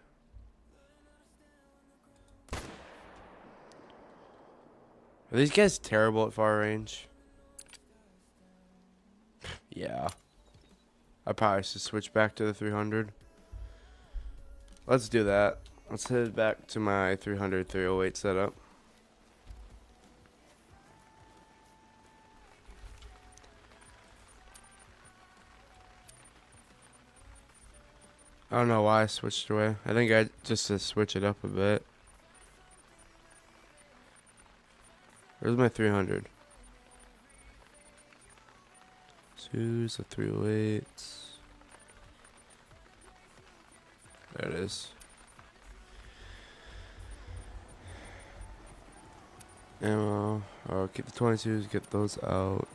Are these guys terrible at far range? Yeah. I probably should switch back to the 300. Let's do that. Let's head back to my 300 308 setup. I don't know why I switched away. I think I just to switch it up a bit. Where's my 300? Choose the 308s. There it is. Ammo. Oh, keep the 22s, get those out.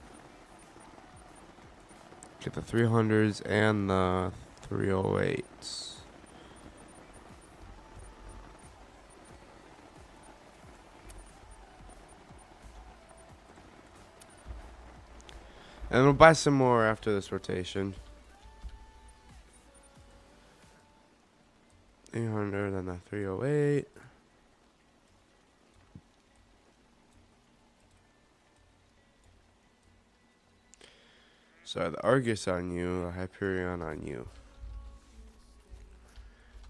Get the 300s and the 308s. And we'll buy some more after this rotation. 800 and the 308. So the Argus on you, the Hyperion on you.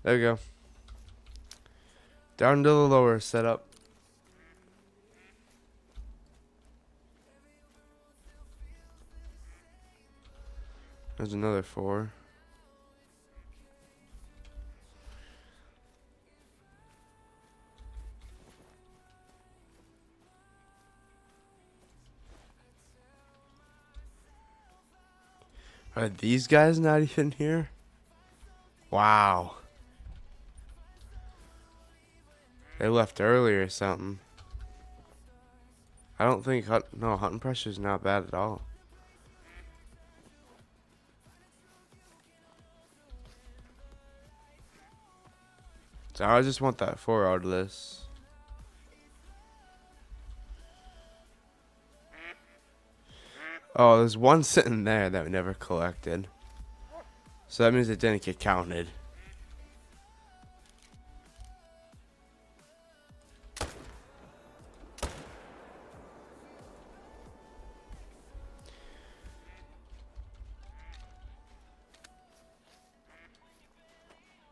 There we go. Down to the lower setup. There's another 4. Are these guys not even here? Wow. They left early or something. I don't think hunting pressure is not bad at all. So I just want that 4 out of this. Oh, there's one sitting there that we never collected. So that means it didn't get counted.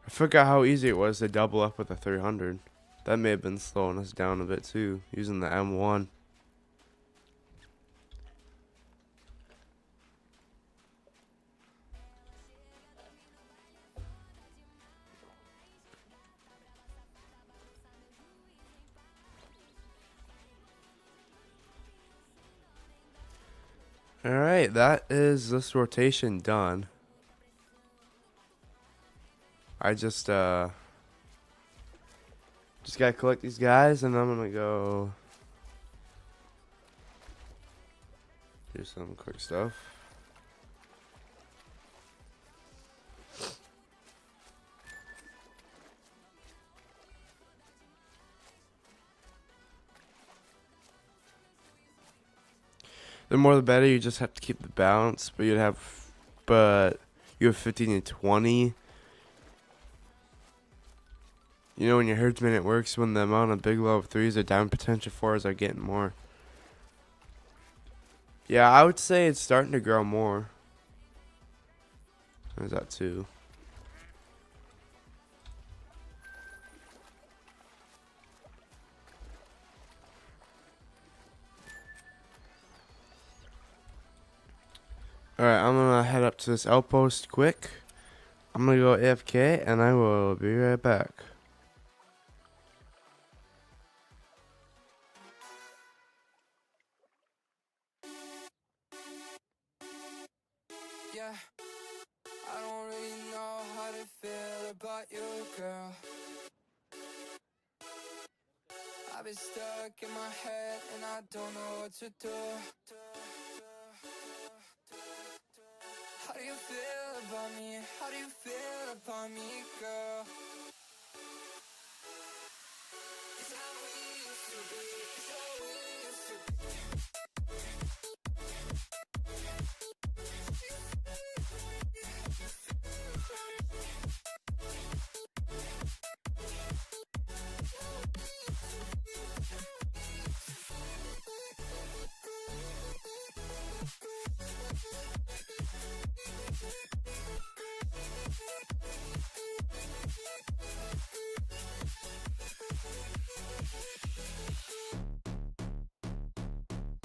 I forgot how easy it was to double up with the 300. That may have been slowing us down a bit too, using the M1. Alright, that is this rotation done. I just gotta collect these guys and I'm gonna go do some quick stuff. The more the better, you just have to keep the balance, but you have 15 and 20. You know, when your herdsman, it works when the amount of big level 3s or down potential 4s are getting more. Yeah, I would say it's starting to grow more. There's that too. to this outpost quick. I'm gonna go AFK and I will be right back. Yeah, I don't really know how to feel about you, girl. I've been stuck in my head and I don't know what to do. How do you feel about me? How do you feel about me, girl? It's how we used to be. It's how we used to be.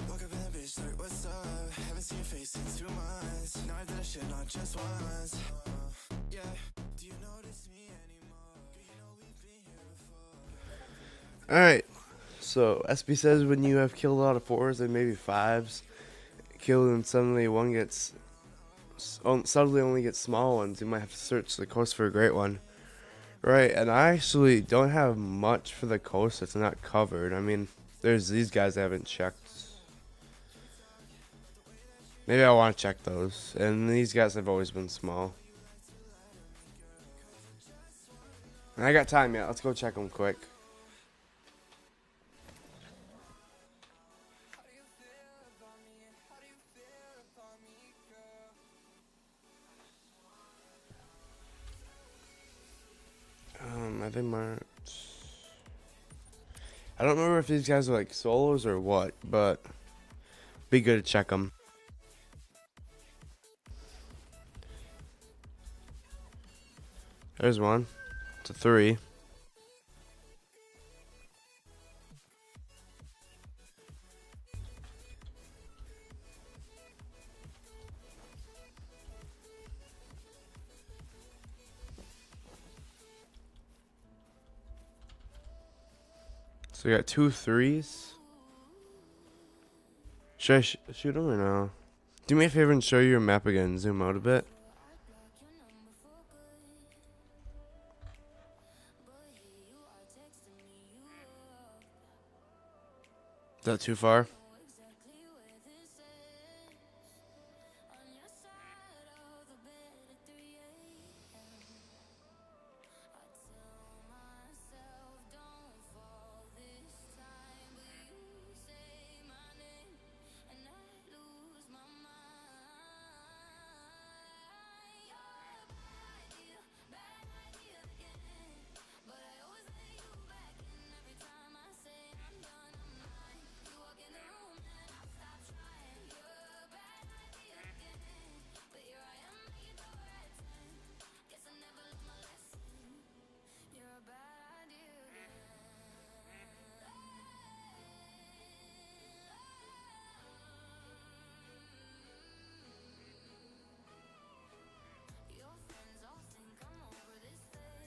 Woke up in the bitch like, what's up? Haven't seen your face in 2 months. Now I've done a shit not just once. Yeah, do you notice me anymore? Girl, you know we've been here before. Alright, so SB says when you have killed a lot of 4s and maybe 5s, killed and suddenly one gets, suddenly only gets small ones, you might have to search the coast for a great one. Right, and I actually don't have much for the coast that's not covered. I mean, there's these guys I haven't checked. Maybe I want to check those. And these guys have always been small. And I got time yet. Let's go check them quick. How do you feel about me? How do you feel about me, girl? Are they marked? I don't remember if these guys are like solos or what, but be good to check them. There's one. It's a 3. So we got 2 3s. Should I shoot them or no? Do me a favor and show you your map again. Zoom out a bit. Is that too far?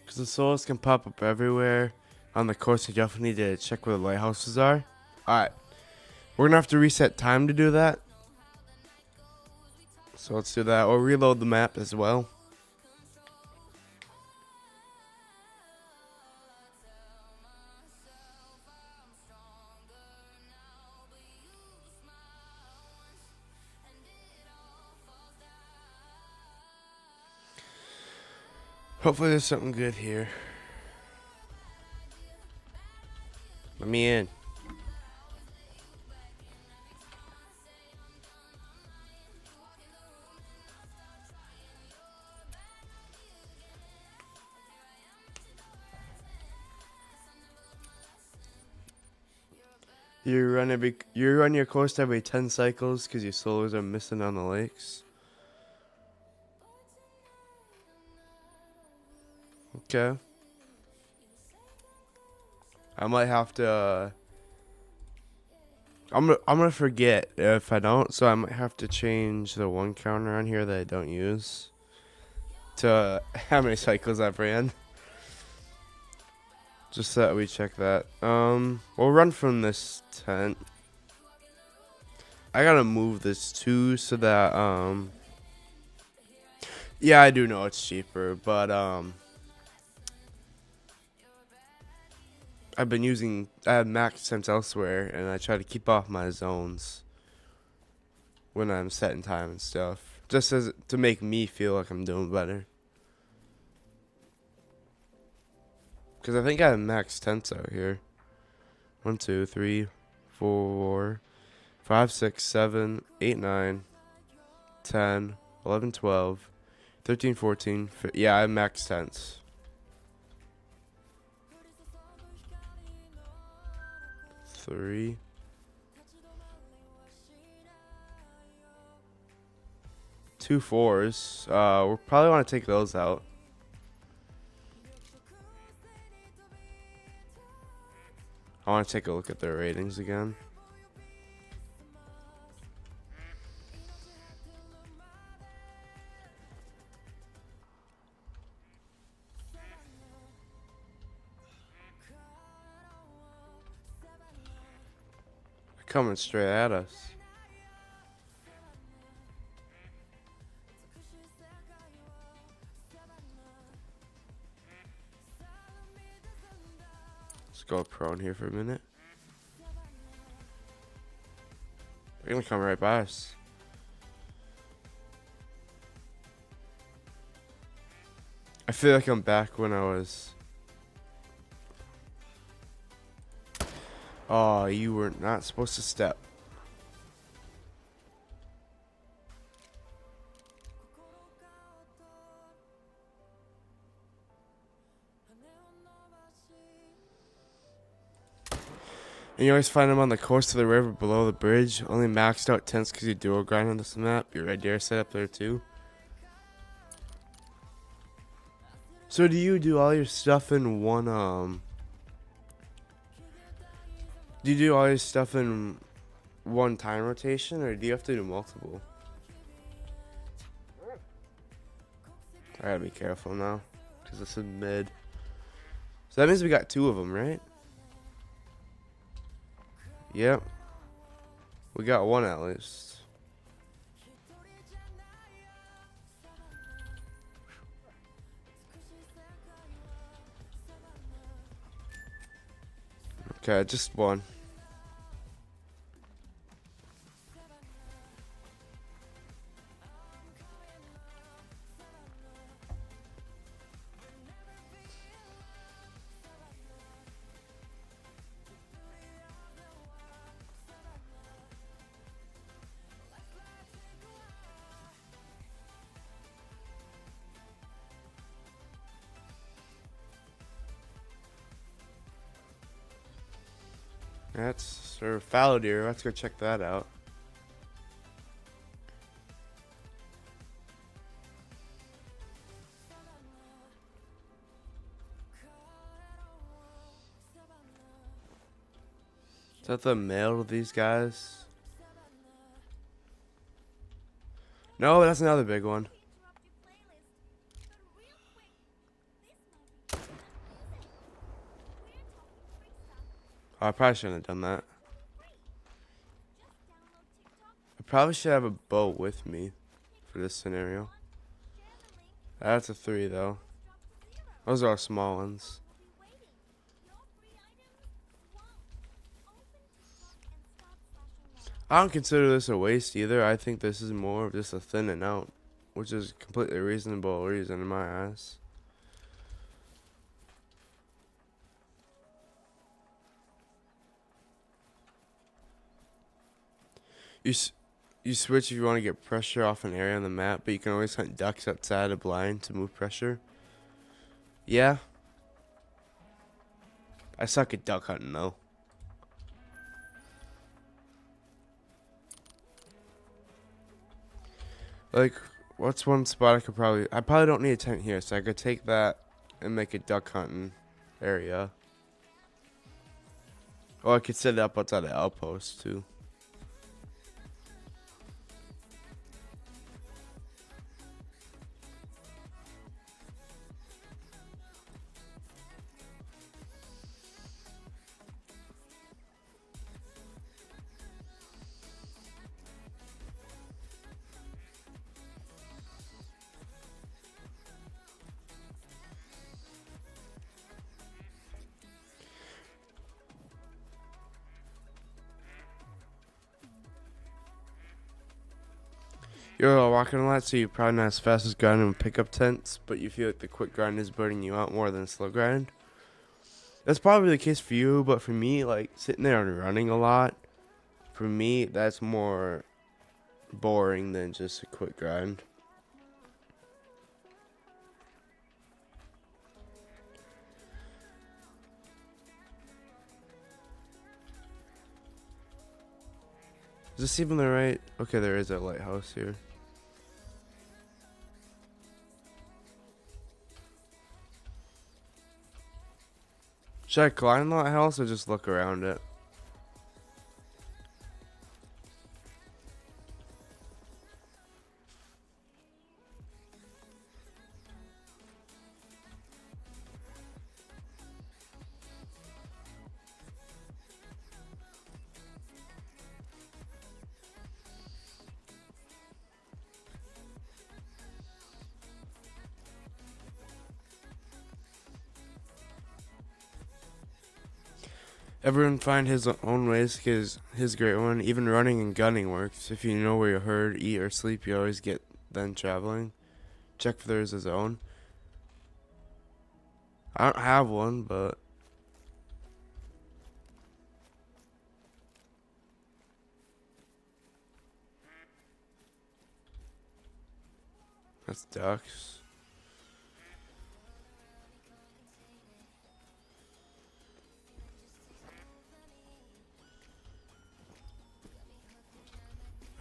Because the solos can pop up everywhere on the coast. You definitely need to check where the lighthouses are. Alright. We're going to have to reset time to do that. So let's do that. Or reload the map as well. Hopefully there's something good here. Let me in. You run your coast every 10 cycles because your solos are missing on the lakes. Okay. I might have to I'm gonna forget if I don't, so I might have to change the one counter on here that I don't use to how many cycles I've ran. Just so that we check that. We'll run from this tent. I gotta move this too so that yeah, I do know it's cheaper, but I have max tents elsewhere, and I try to keep off my zones when I'm setting time and stuff, just as to make me feel like I'm doing better. Cause I think I have max tents out here. 1, 2, 3, 4, 5, 6, 7, 8, 9, 10, 11, 12, 13, 14. Yeah, I have max tents. Three. Two 4s. We'll probably want to take those out. I want to take a look at their ratings again. They're coming straight at us. Let's go prone here for a minute. They're gonna come right by us. I feel like I'm back when I was. Oh, you were not supposed to step. And you always find them on the coast of the river below the bridge. Only maxed out tents because you dual grind on this map. Your red deer set up there too. So do you do all your stuff in one do you do all your stuff in one time rotation, or do you have to do multiple? I gotta be careful now because this is mid. So that means we got 2 of them, right? Yep. We got 1 at least. Okay, just 1. That's sort of fallow deer. Let's go check that out. Is that the male of these guys? No, that's another big one. Oh, I probably shouldn't have done that. I probably should have a bow with me for this scenario. That's a 3 though. Those are all small ones. I don't consider this a waste either. I think this is more of just a thinning out, which is a completely reasonable reason in my eyes. You switch if you want to get pressure off an area on the map, but you can always hunt ducks outside a blind to move pressure. Yeah. I suck at duck hunting though. Like, what's one spot I probably don't need a tent here, so I could take that and make a duck hunting area. Oh, I could set it up outside the outpost too. You're walking a lot, so you're probably not as fast as grinding with pickup tents, but you feel like the quick grind is burning you out more than slow grind. That's probably the case for you, but for me, like sitting there and running a lot, for me, that's more boring than just a quick grind. Is this even the right? Okay, there is a lighthouse here. Should I climb the lighthouse or just look around it? Everyone find his own ways to get his great one. Even running and gunning works. If you know where you herd, eat, or sleep, you always get then traveling. Check if there's his own. I don't have one, but that's ducks.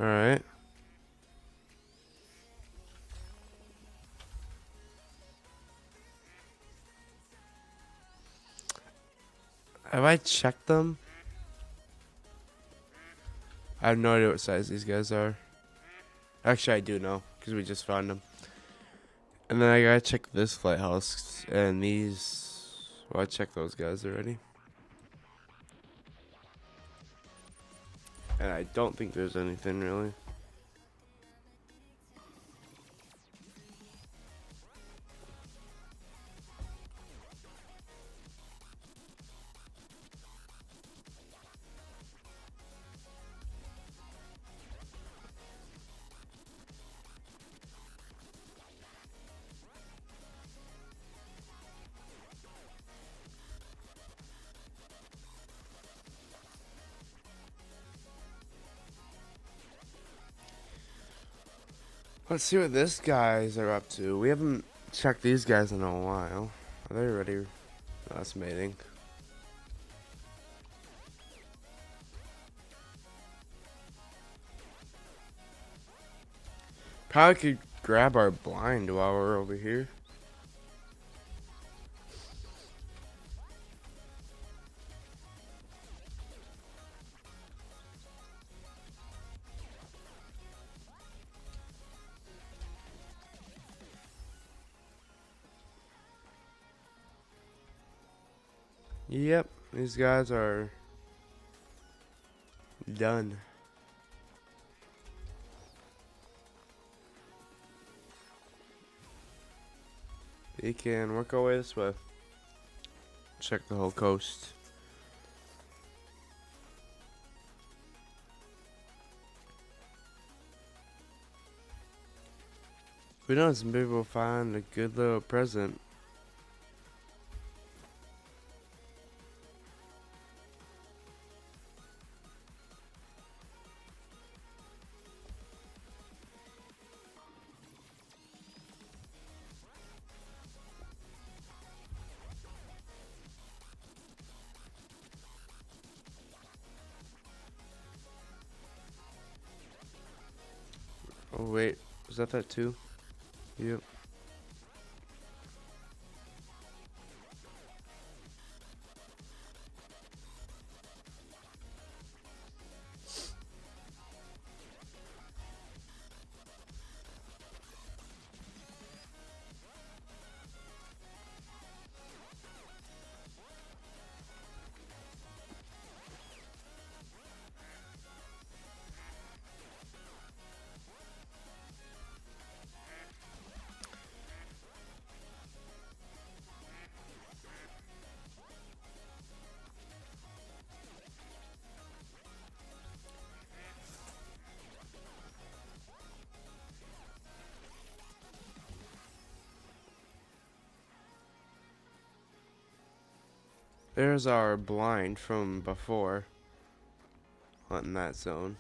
Alright. Have I checked them? I have no idea what size these guys are. Actually, I do know, because we just found them. And then I gotta check this lighthouse, and these... Well, I checked those guys already. And I don't think there's anything, really. Let's see what this guys are up to. We haven't checked these guys in a while. Are they ready? No, that's mating. Probably could grab our blind while we're over here. Yep, these guys are done. We can work our way this way. Check the whole coast. Who knows, maybe we'll find a good little present. Oh wait, was that too? Yep. There's our blind from before hunting that zone.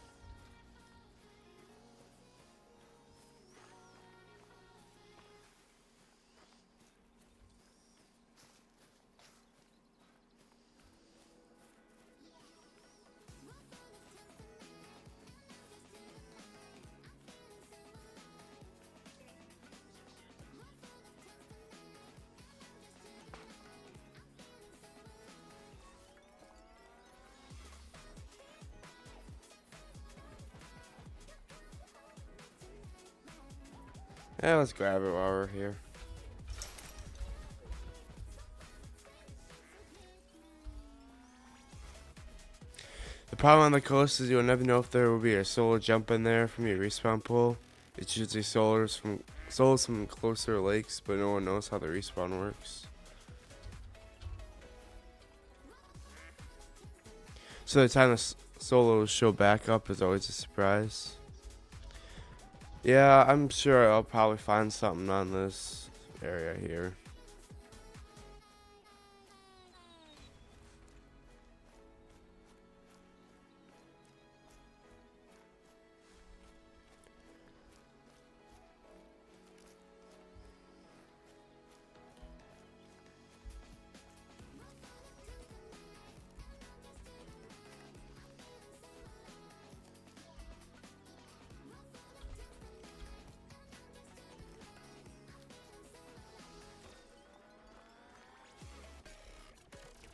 Yeah, let's grab it while we're here. The problem on the coast is you'll never know if there will be a solar jump in there from your respawn pool. It's usually solos from closer lakes, but no one knows how the respawn works. So the time the solos show back up is always a surprise. Yeah, I'm sure I'll probably find something on this area here.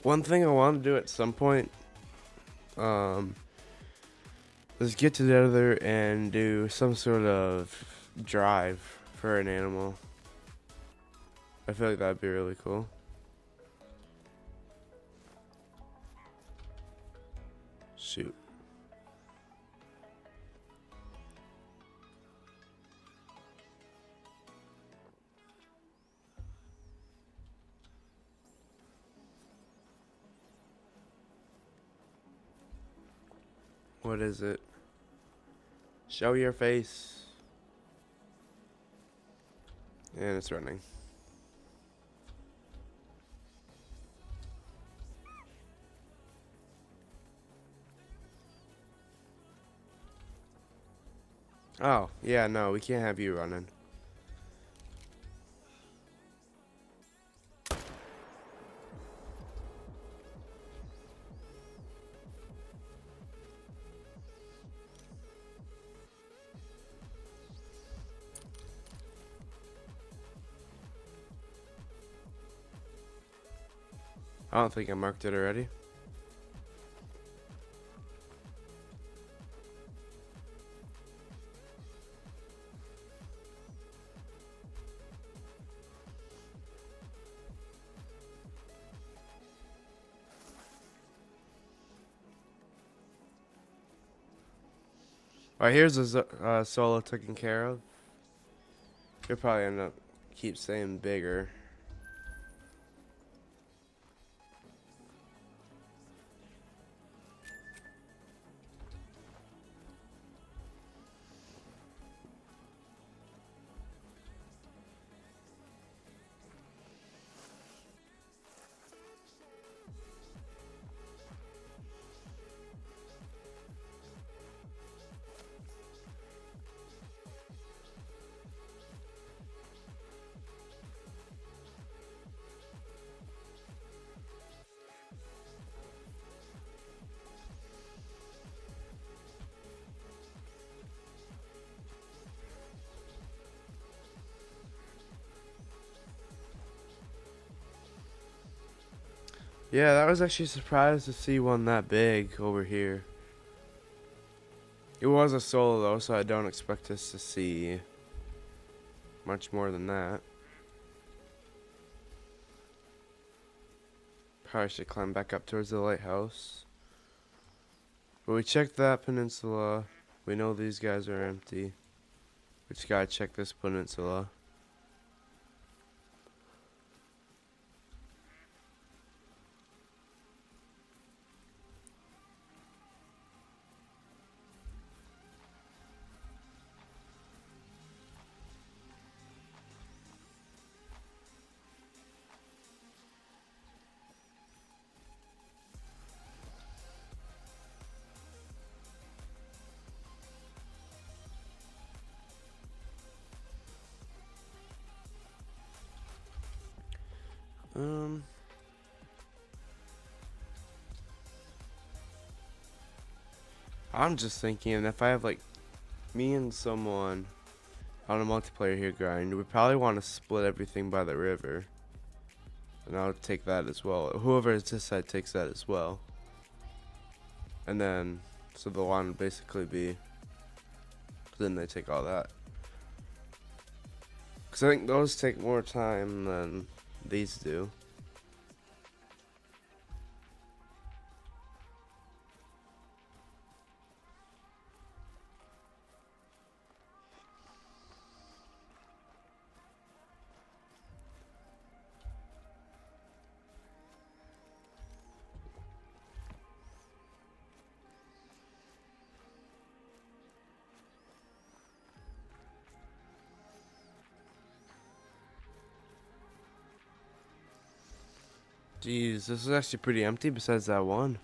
One thing I want to do at some point, is get together and do some sort of drive for an animal. I feel like that'd be really cool. Shoot. What is it? Show your face. And it's running. Oh, yeah, no, we can't have you running. I don't think I marked it already. Alright, here's a solo taken care of. You'll probably end up keep saying bigger. Yeah, that was actually surprised to see one that big over here. It was a solo though, so I don't expect us to see much more than that. Probably should climb back up towards the lighthouse. But we checked that peninsula. We know these guys are empty. We just gotta check this peninsula. Um, I'm just thinking if I have like me and someone on a multiplayer here grind, we probably want to split everything by the river. And I'll take that as well. Whoever is this side takes that as well. And then, so the line would basically be, then they take all that. Because I think those take more time than these do. Jeez, this is actually pretty empty besides that one.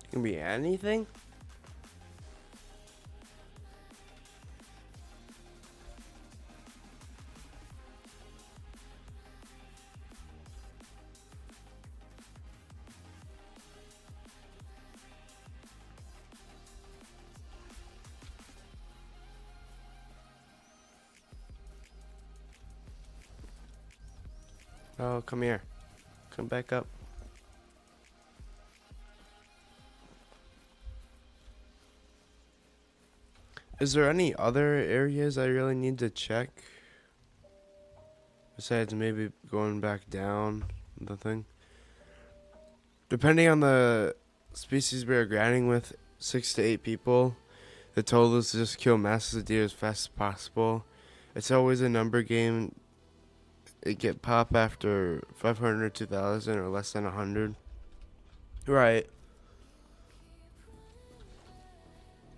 It can be anything? Oh, come here. Come back up. Is there any other areas I really need to check? Besides maybe going back down the thing? Depending on the species we are grinding with, 6 to 8 people, the total is to just kill masses of deer as fast as possible. It's always a number game. It get pop after 500 or 2,000 or less than 100. Right.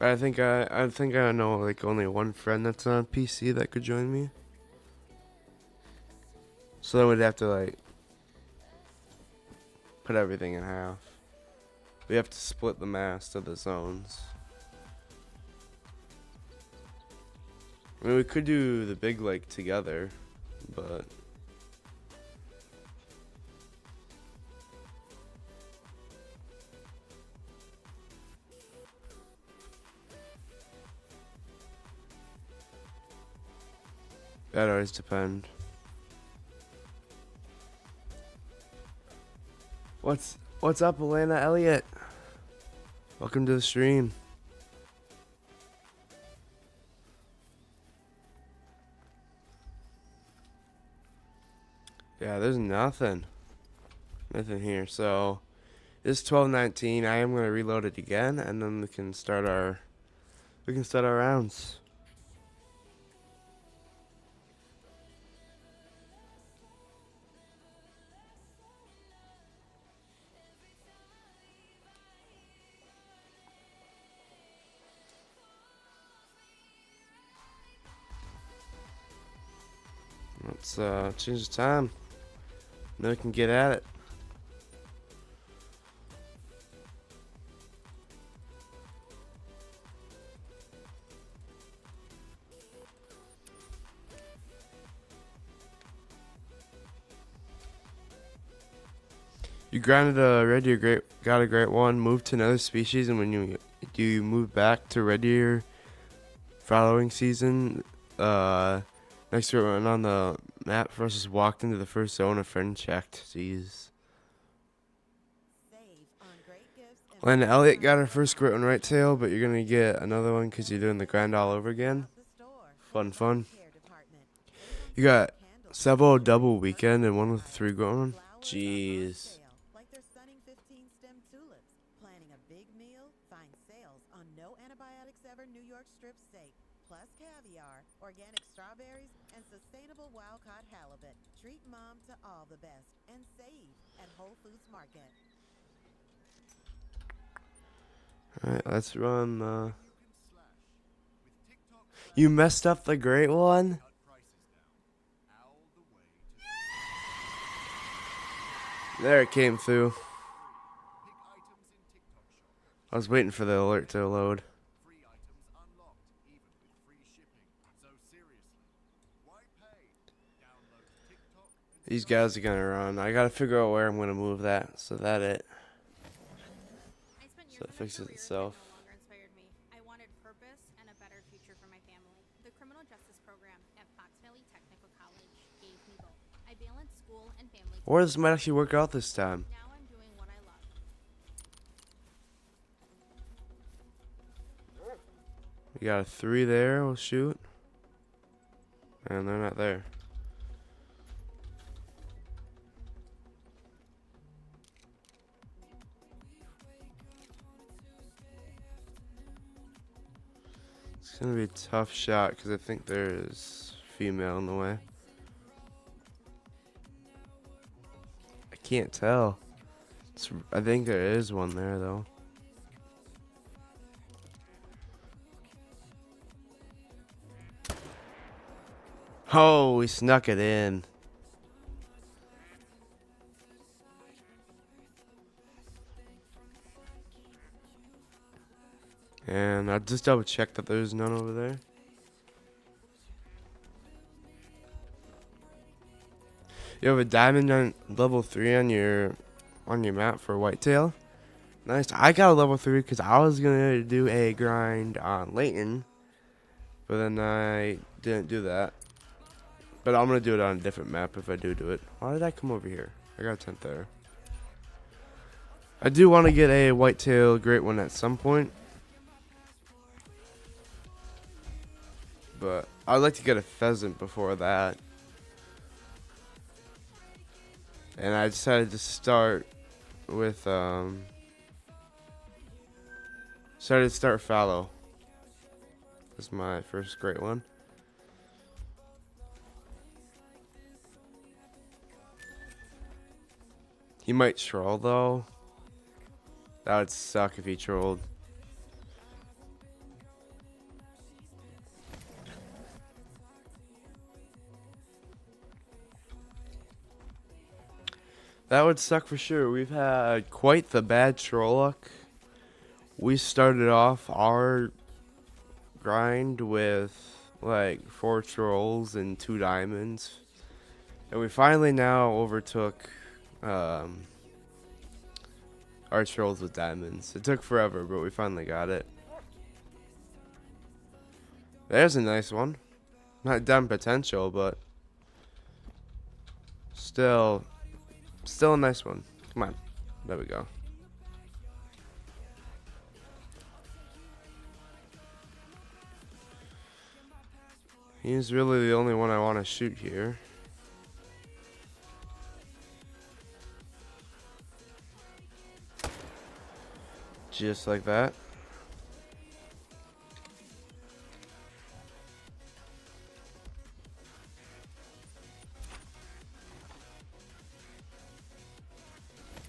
I think I know like only one friend that's on PC that could join me. So then we'd have to like put everything in half. We have to split the mass to the zones. I mean, we could do the big lake together, but that always depend. What's up, Elena Elliott? Welcome to the stream. Yeah, there's nothing here. So it's 12:19. I am gonna reload it again, and then we can start our rounds. Let's change the time. Then we can get at it. You grinded a red deer, got a great one, moved to another species, and when you move back to red deer following season, next to it on the map versus walked into the first zone, a friend checked. Jeez. Lana Elliott got her first great one right tail, but you're gonna get another one because you're doing the grind all over again. Fun. You got several double weekend and one with 3 going. Jeez. ever New York strip steak, plus caviar, organic strawberries, and sustainable wild-caught halibut. Treat mom to all the best and save at Whole Foods Market. Alright, let's run. You messed up the great one? There it came through. I was waiting for the alert to load. These guys are gonna run. I gotta figure out where I'm gonna move that so that it fixes itself. No longer inspired me. I wanted purpose and a better future for my family. The criminal justice program at Fox Valley Technical College gave me both. I balanced school and family. Or this might actually work out this time. Now I'm doing what I love. We got a 3 there. We'll shoot. And they're not there. It's gonna be a tough shot because I think there's female in the way. I can't tell. I think there is one there though. Oh, we snuck it in. And I'll just double check that there's none over there. You have a diamond on level 3 on your map for whitetail. Nice. I got a level 3 because I was gonna do a grind on Layton, but then I didn't do that. But I'm gonna do it on a different map if I do it. Why did I come over here? I got a tent there. I do want to get a whitetail great one at some point. But I'd like to get a pheasant before that. And I decided to start with fallow. That's my first great one. He might troll though. That would suck if he trolled. That would suck for sure. We've had quite the bad troll luck. We started off our grind with like 4 trolls and 2 diamonds. And we finally now overtook our trolls with diamonds. It took forever, but we finally got it. There's a nice one. Not done potential, but still a nice one. Come on. There we go. He's really the only one I want to shoot here. Just like that.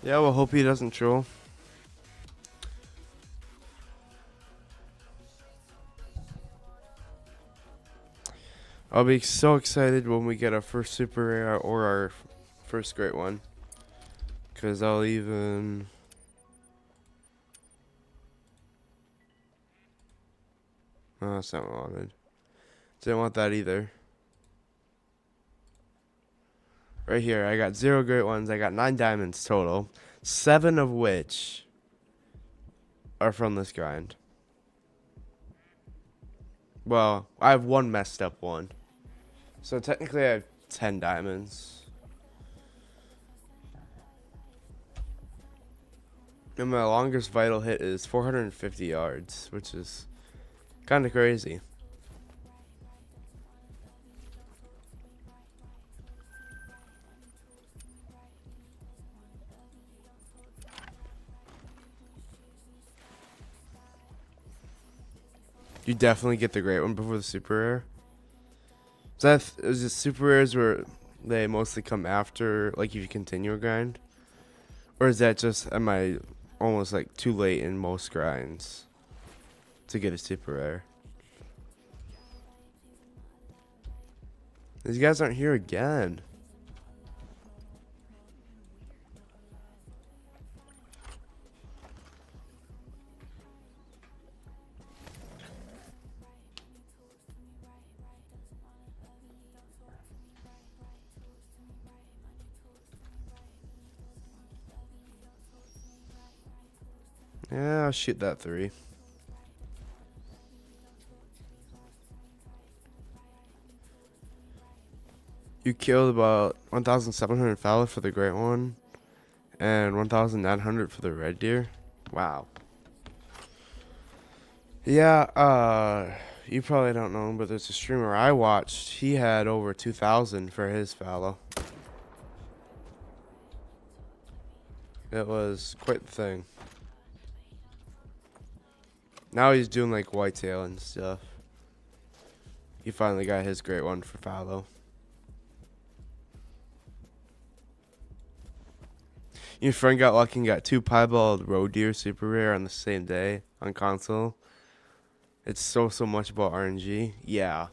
Yeah, we'll hope he doesn't troll. I'll be so excited when we get our first super rare or our first great one. Because I'll even... Oh, that's not what I wanted. Didn't want that either. Right here, I got 0 great ones. I got 9 diamonds total. 7 of which are from this grind. Well, I have 1 messed up one. So technically I have 10 diamonds. And my longest vital hit is 450 yards, which is kind of crazy. You definitely get the great one before the super rare. Is it super rares where they mostly come after, like, if you continue a grind? Or is that just, am I almost like too late in most grinds to get a super rare? These guys aren't here again. Yeah, I'll shoot that 3. You killed about 1,700 fallow for the great one, and 1,900 for the red deer. Wow. Yeah, you probably don't know him, but there's a streamer I watched. He had over 2,000 for his fallow. It was quite the thing. Now he's doing like whitetail and stuff. He finally got his great one for fallow. Your friend got lucky and got 2 piebald roe deer super rare on the same day on console. It's so much about RNG. Yeah.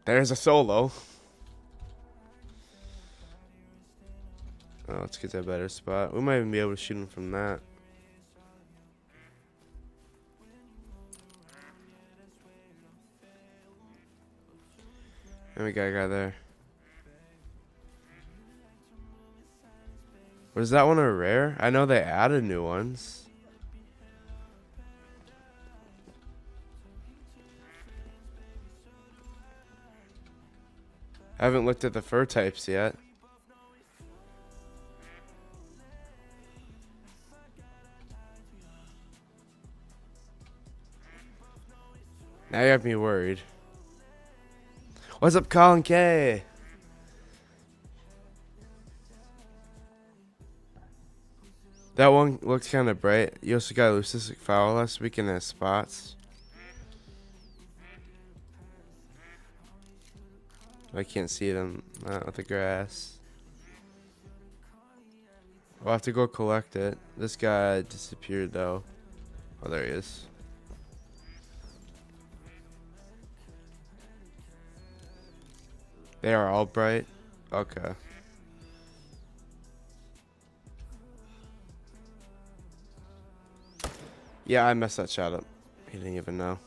There's a solo. Oh, let's get to a better spot. We might even be able to shoot him from that. And we got a guy there. Was that one a rare? I know they added new ones. I haven't looked at the fur types yet. Now you have me worried. What's up, Colin K? That one looked kind of bright. You also got a leucistic fowl last week and has spots. I can't see them with the grass. I'll have to go collect it. This guy disappeared though. Oh, there he is. They are all bright? Okay. Yeah, I messed that shot up. He didn't even know.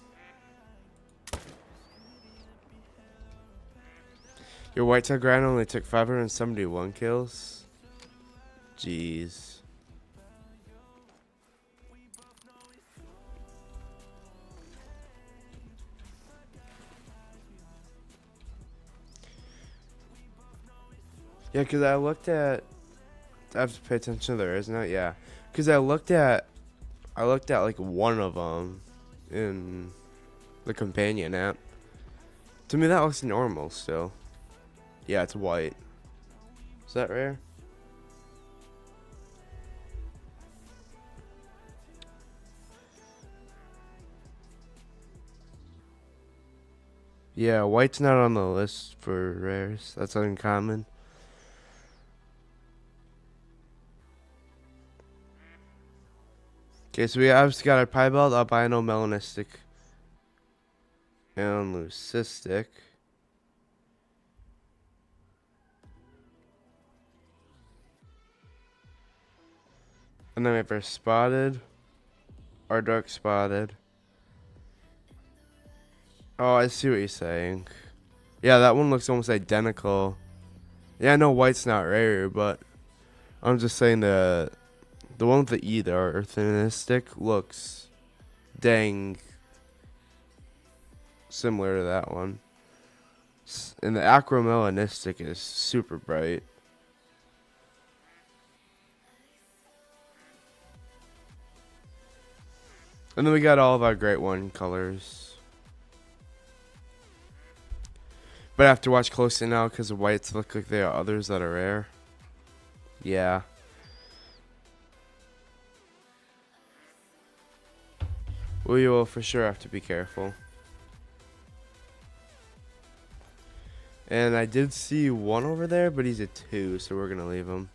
Your whitetail grind only took 571 kills? Jeez. Yeah, because I looked at... I have to pay attention to the rares now? Yeah. Because I looked at like one of them in the companion app. To me, that looks normal still. Yeah, it's white. Is that rare? Yeah, white's not on the list for rares. That's uncommon. Okay, so we obviously got our piebald, albino, melanistic, and leucistic. And then we have our spotted, our dark spotted. Oh, I see what you're saying. Yeah, that one looks almost identical. Yeah, I know white's not rare, but I'm just saying the one with the E, the earthanistic, looks dang similar to that one. And the acromelanistic is super bright. And then we got all of our great one colors. But I have to watch closely now because the whites look like there are others that are rare. Yeah. We will for sure have to be careful. And I did see one over there, but he's a 2, so we're gonna leave him.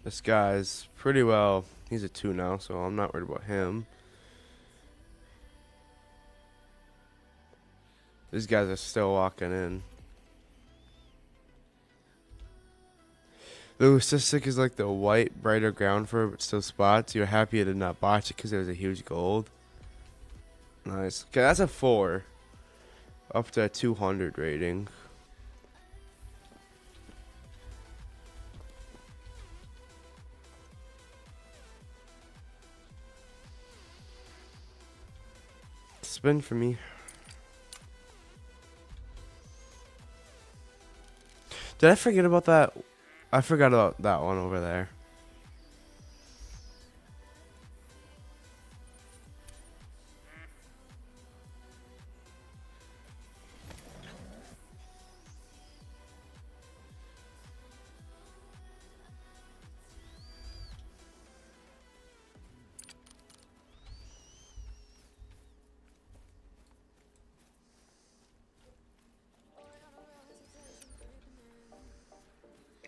This guy's pretty well. He's a 2 now, so I'm not worried about him. These guys are still walking in. The statistic is like the white, brighter ground fur, but still spots. You're happy I did not botch it because it was a huge gold. Nice. Okay, that's a 4. Up to a 200 rating. Spin for me. Did I forget about that? I forgot about that one over there.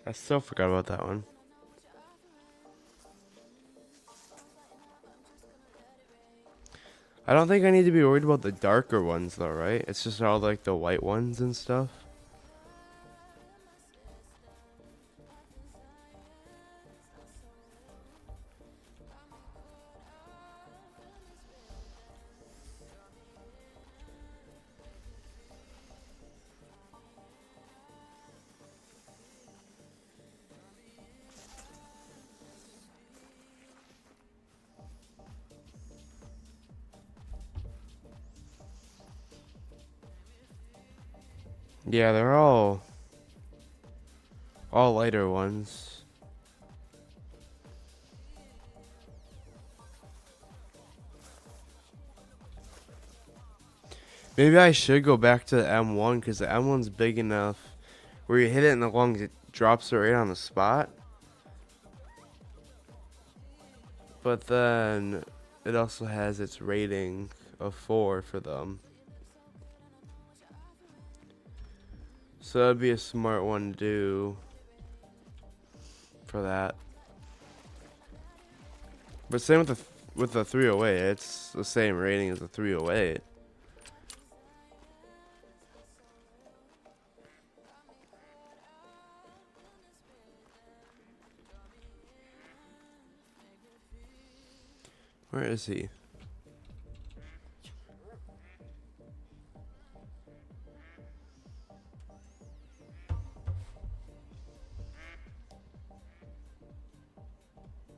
I still forgot about that one. I don't think I need to be worried about the darker ones though, right? It's just all like the white ones and stuff. Yeah, they're all lighter ones. Maybe I should go back to the M1 because the M1's big enough where you hit it in the lungs, it drops it right on the spot. But then it also has its rating of 4 for them. So that'd be a smart one to do for that. But same with the 308, it's the same rating as the 308. Where is he?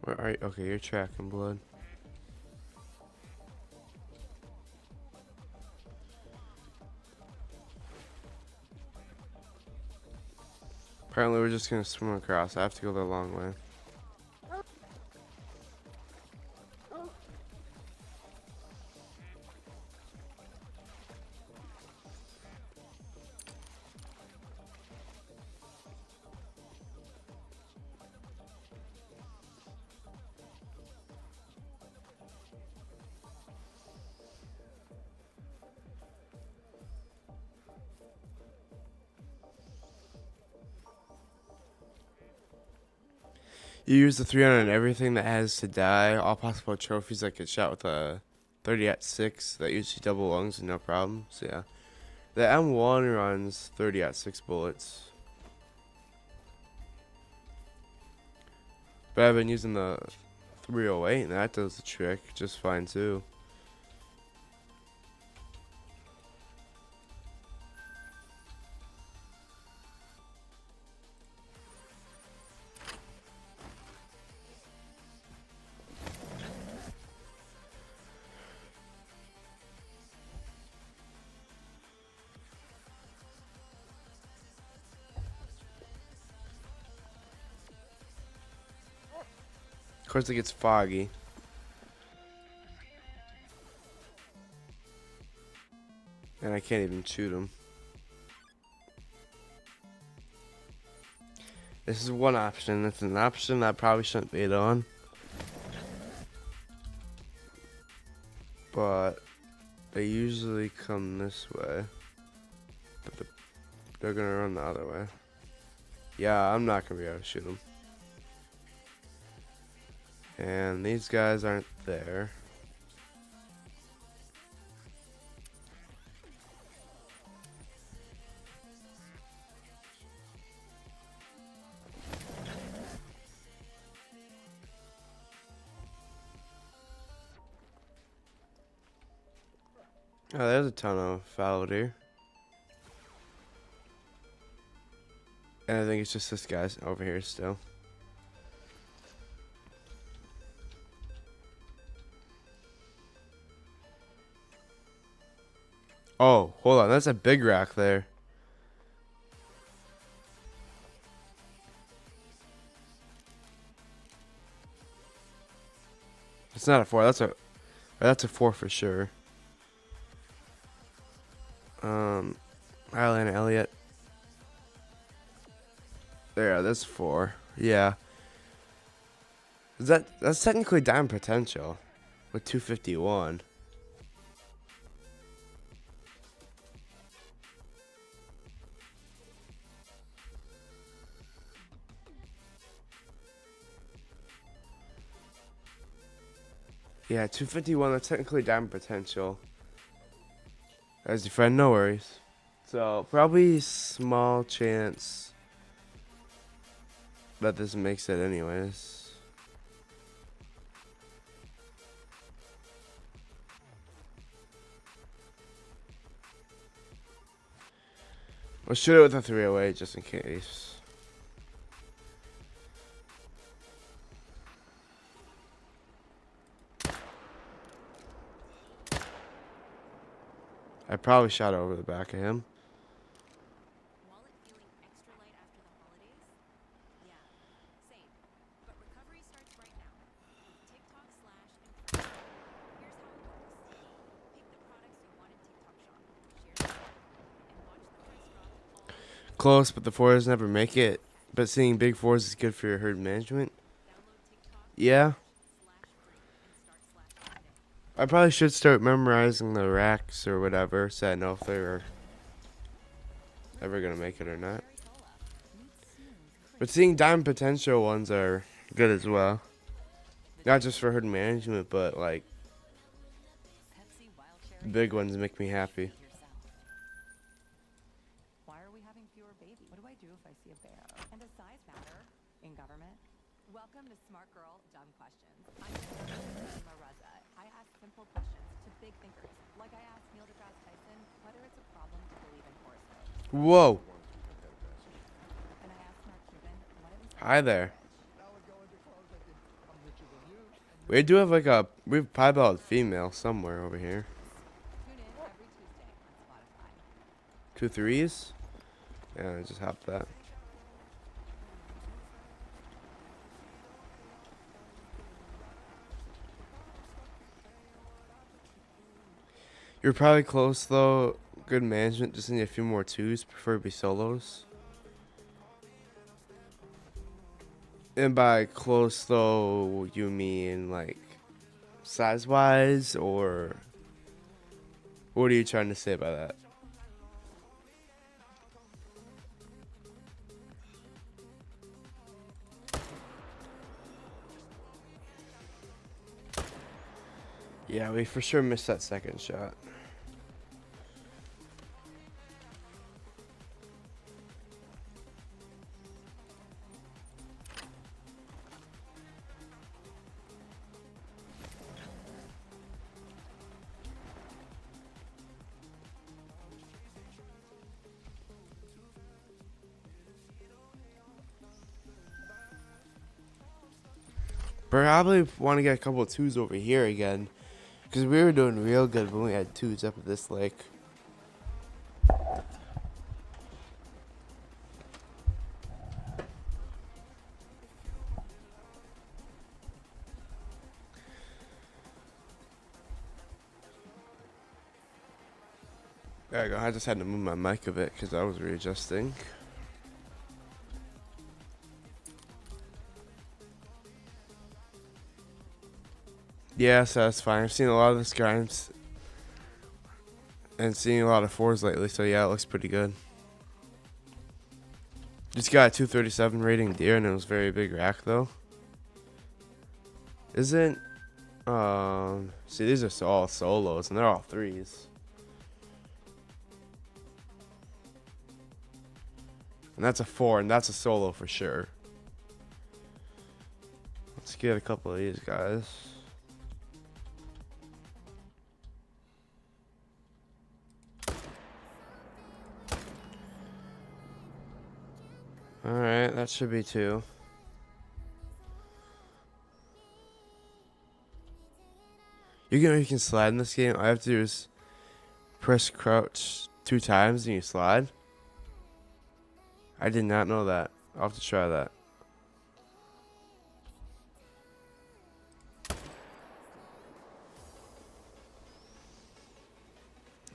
Where are you? Okay, you're tracking blood. Apparently we're just gonna swim across. I have to go the long way. You use the 300 on everything that has to die. All possible trophies that get shot with a 30-6 that usually double lungs and no problem. So yeah, the M1 runs 30-6 bullets. But I've been using the 308 and that does the trick just fine too. Of course it gets foggy. And I can't even shoot him. This is one option. It's an option I probably shouldn't bait on. But they usually come this way. But they're gonna run the other way. Yeah, I'm not gonna be able to shoot them. And these guys aren't there. Oh, there's a ton of fallow deer. And I think it's just this guy's over here still. Oh, hold on. That's a big rack there. It's not a 4. That's a 4 for sure. Island Elliott. There, that's 4. Yeah. That's technically diamond potential with 251. Yeah, 251, that's technically diamond potential. As your friend, no worries. So, probably small chance that this makes it anyways. We'll shoot it with a 308 just in case. I probably shot over the back of him. Wallet feeling extra light after the holidays? Yeah, same. But recovery starts right now with TikTok Slash and Friends. Here's how it works. Pick the products you want in TikTok Shop, share the code, and watch the price drop all Close, but the 4s never make it. But seeing big 4s is good for your herd management. download TikTok Yeah. Slash free and start Slash today. I probably should start memorizing the racks or whatever, so I know if they're ever gonna make it or not. But seeing diamond potential ones are good as well. Not just for herd management, but like the big ones make me happy. Why are we having fewer babies? What do I do if I see a bear? And does size matter in government? Welcome to Smart Girl Dumb Questions. I'm Mareza. I ask simple questions to big thinkers. Like I asked Neil deGrasse Tyson whether it's a problem to believe in horoscopes. Whoa. And I asked Mark Cuban what it was like Hi to be there. rich. We do have like we have pie balled female somewhere over here. Tune in every Tuesday on Spotify. 2 3s? Yeah, I just hopped that. You're probably close though. Good management, just need a few more 2s, preferably solos. And by close though, you mean like size wise, or what are you trying to say by that? Yeah, we for sure missed that second shot. Probably want to get a couple of 2s over here again, because we were doing real good when we had 2s up at this lake. There you go. I just had to move my mic a bit because I was readjusting. Yeah, so that's fine. I've seen a lot of the scrimes and seeing a lot of 4s lately, so yeah, it looks pretty good. Just got a 237 rating deer, and it was very big rack though. Isn't see, these are all solos, and they're all 3s. And that's a 4, and that's a solo for sure. Let's get a couple of these guys. Alright, that should be 2. You can slide in this game. All I have to do is press crouch 2 times and you slide. I did not know that. I'll have to try that.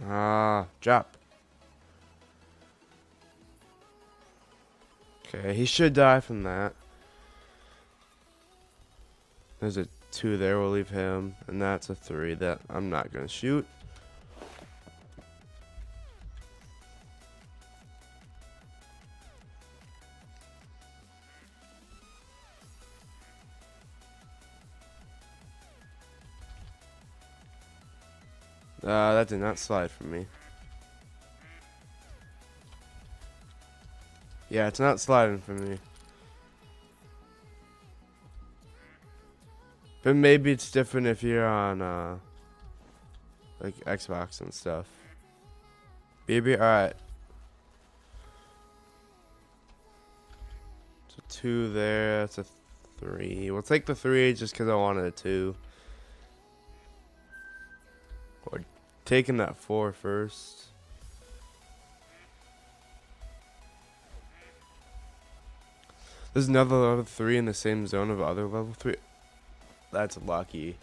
Ah, drop. Okay, he should die from that. There's a 2 there, we'll leave him. And that's a 3 that I'm not going to shoot. That did not slide for me. Yeah, it's not sliding for me. But maybe it's different if you're on like Xbox and stuff. Baby, alright. So 2 there, that's a 3. We'll take the 3 just because I wanted a 2. Or taking that 4 first. There's another level 3 in the same zone of other level 3. That's lucky.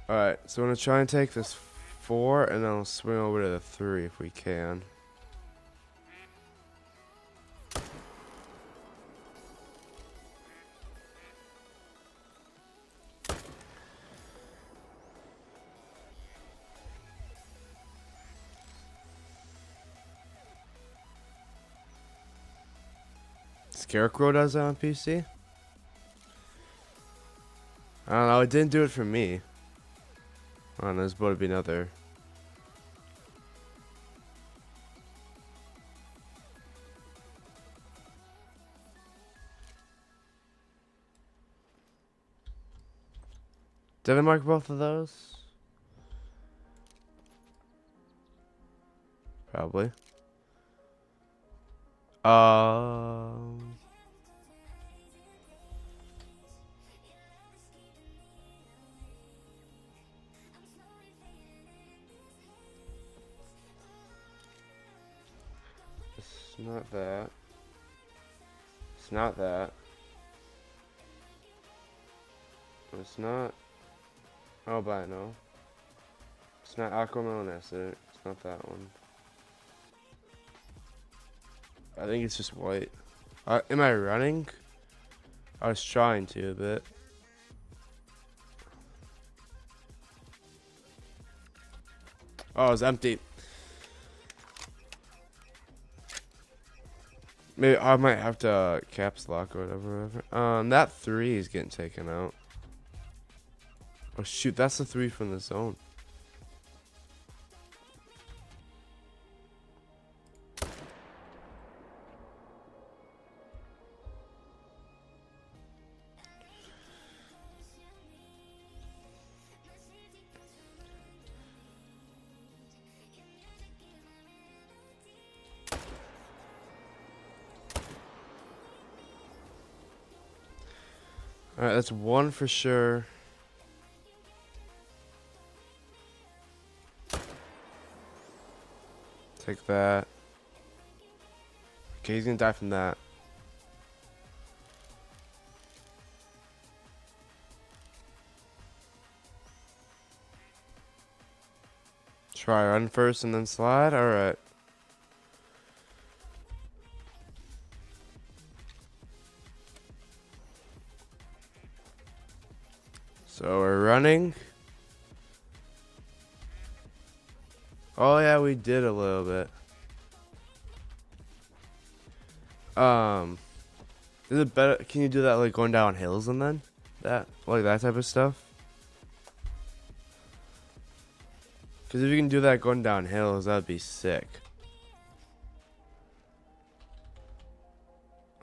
Alright, so I'm going to try and take this 4 and then I'll swing over to the 3 if we can. Scarecrow does that on PC? I don't know, it didn't do it for me. I don't know, there's about to be another. Did I mark both of those? Probably. It's not that. It's not that. It's not albino. It's not aquamelon acid. It's not that one. I think it's just white. Am I running? I was trying to a bit. Oh, it's empty. Maybe I might have to caps lock or whatever. That 3 is getting taken out. Oh shoot, that's the 3 from the zone. Alright, that's 1 for sure. Take that. Okay, he's gonna die from that. Try run first and then slide? Alright. So we're running. Oh yeah, we did a little bit. Is it better? Can you do that like going down hills and then that like that type of stuff? Because if you can do that going down hills, that'd be sick.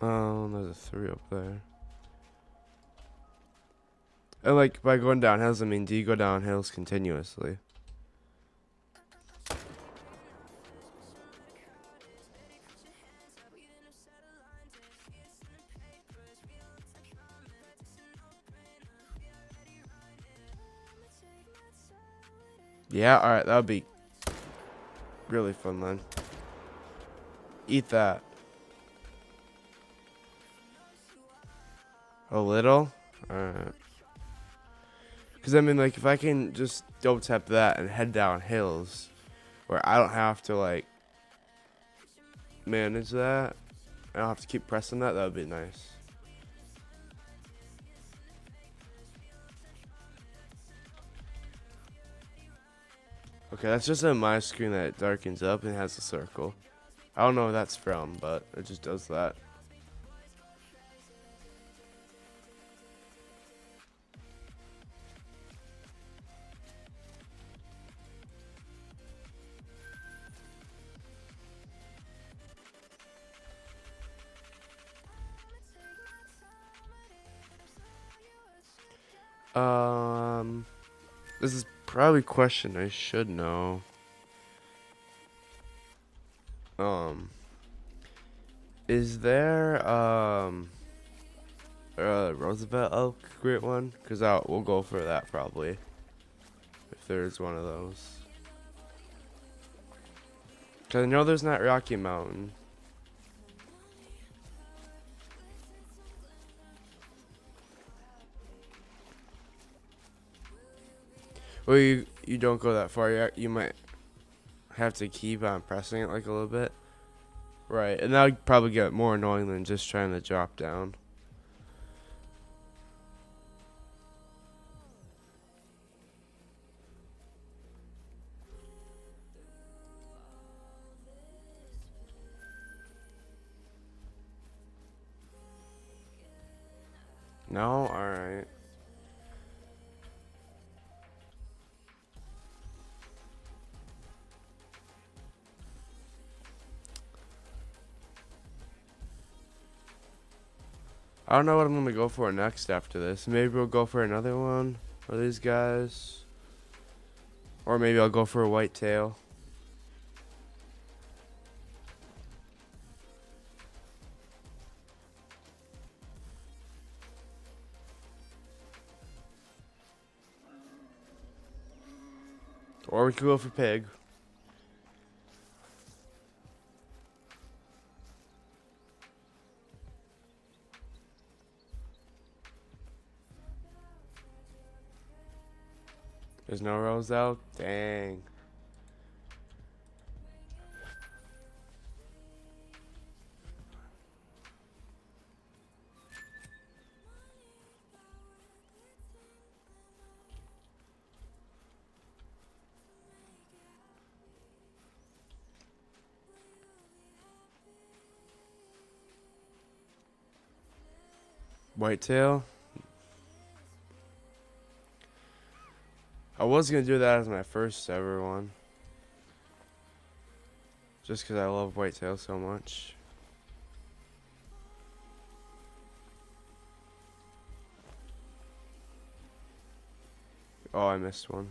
There's a 3 up there. And like by going down hills, I mean, do you go down hills continuously? Yeah, alright, that would be really fun then. Eat that. A little? Alright. Because I mean, like, if I can just double tap that and head down hills where I don't have to, like, manage that, I don't have to keep pressing that, that would be nice. Okay, that's just on my screen that it darkens up and has a circle. I don't know where that's from, but it just does that. This is probably a question I should know. Is there a Roosevelt elk great one? Cause we'll go for that probably if there's one of those. Cause I know there's not Rocky Mountain. Well, you don't go that far yet. You might have to keep on pressing it like a little bit. Right, and that would probably get more annoying than just trying to drop down. No? Alright. I don't know what I'm going to go for next after this. Maybe we'll go for another one of these guys. Or maybe I'll go for a whitetail. Or we could go for pig. There's no rose out? Dang. Whitetail? I was going to do that as my first ever one. Just because I love whitetail so much. Oh, I missed one.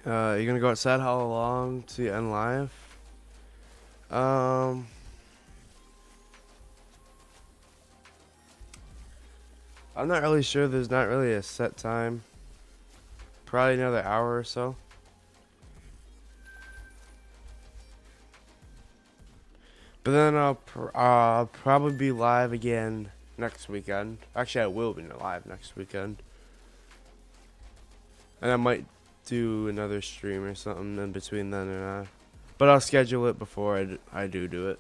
You gonna go outside? How long to end live? I'm not really sure. There's not really a set time. Probably another hour or so. But then I'll probably be live again next weekend. Actually, I will be live next weekend. And I might do another stream or something in between then and that. But I'll schedule it before I do it.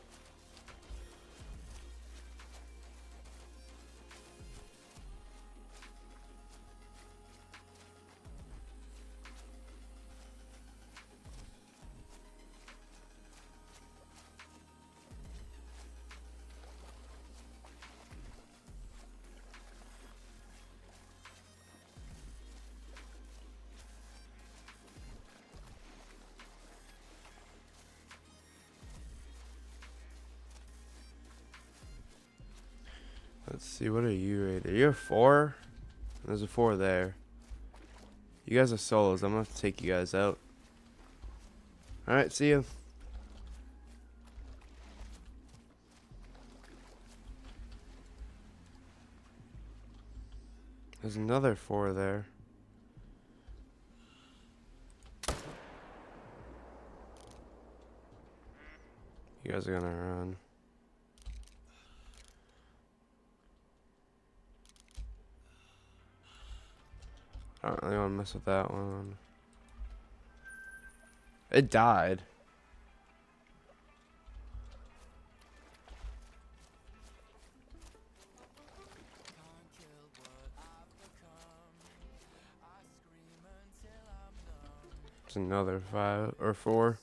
Let's see, what are you rated? You're a 4? There's a 4 there. You guys are solos. I'm gonna have to take you guys out. Alright, see you. There's another 4 there. You guys are gonna run. I don't really want to mess with that one. It died. It's another 5 or 4.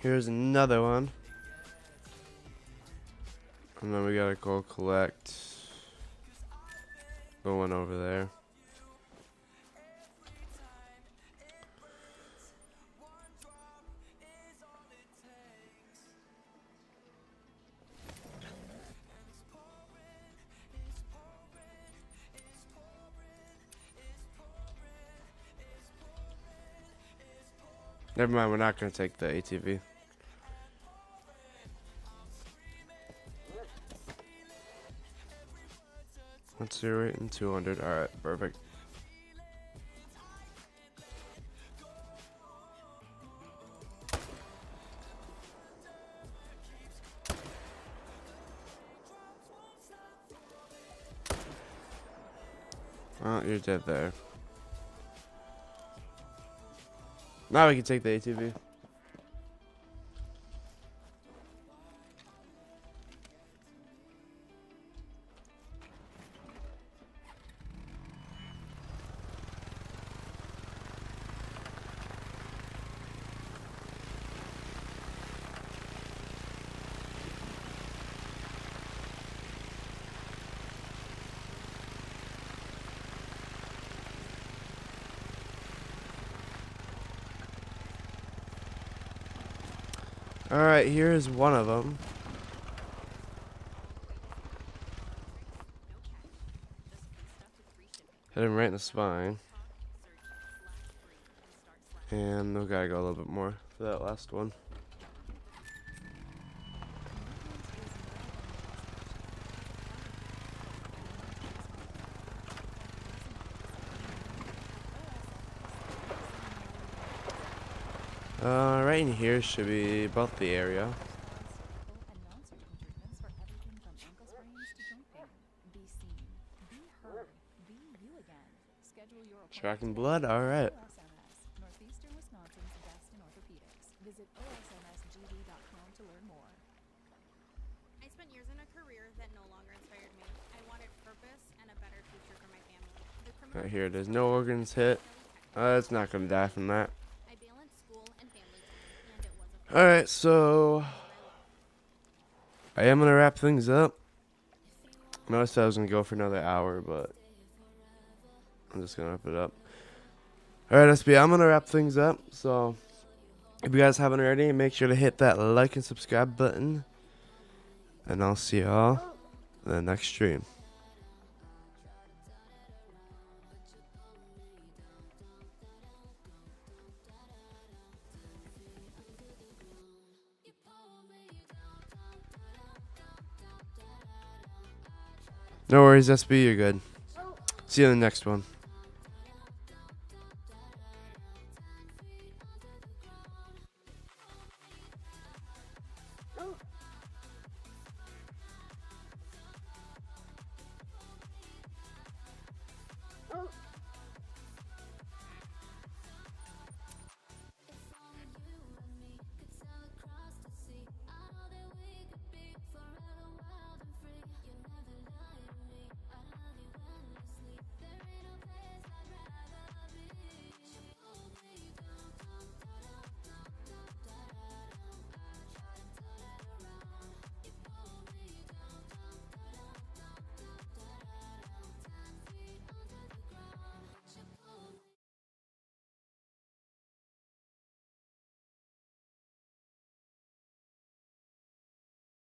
Here's another one. And then we gotta go collect the one over there. Never mind, we're not gonna take the ATV. What's your rating? 200. Alright, perfect. Oh, you're dead there. Now we can take the ATV. Alright, here's one of them. Hit him right in the spine. And we gotta go a little bit more for that last one. right in here should be about the area. Surgical and non-surgical treatments for everything from ankle sprains to joint pain. Be seen, be heard, be you again. Schedule your appointment Tracking today blood, at alright. OSMS, Northeastern Wisconsin's best in orthopedics. Visit osmsgd.com to learn more. I spent years in a career that no longer inspired me. I wanted purpose and a better future for my family. The criminal Right here, justice there's no program organs hit. definitely It's not gonna die from that. I balanced school and family time, and it was a Alright, so I am gonna wrap things up. I know I said I was gonna go for another hour, but I'm just gonna wrap it up. Alright, SB, I'm gonna wrap things up. So if you guys haven't already, make sure to hit that like and subscribe button. And I'll see y'all in the next stream. No worries, SB, you're good. See you in the next one.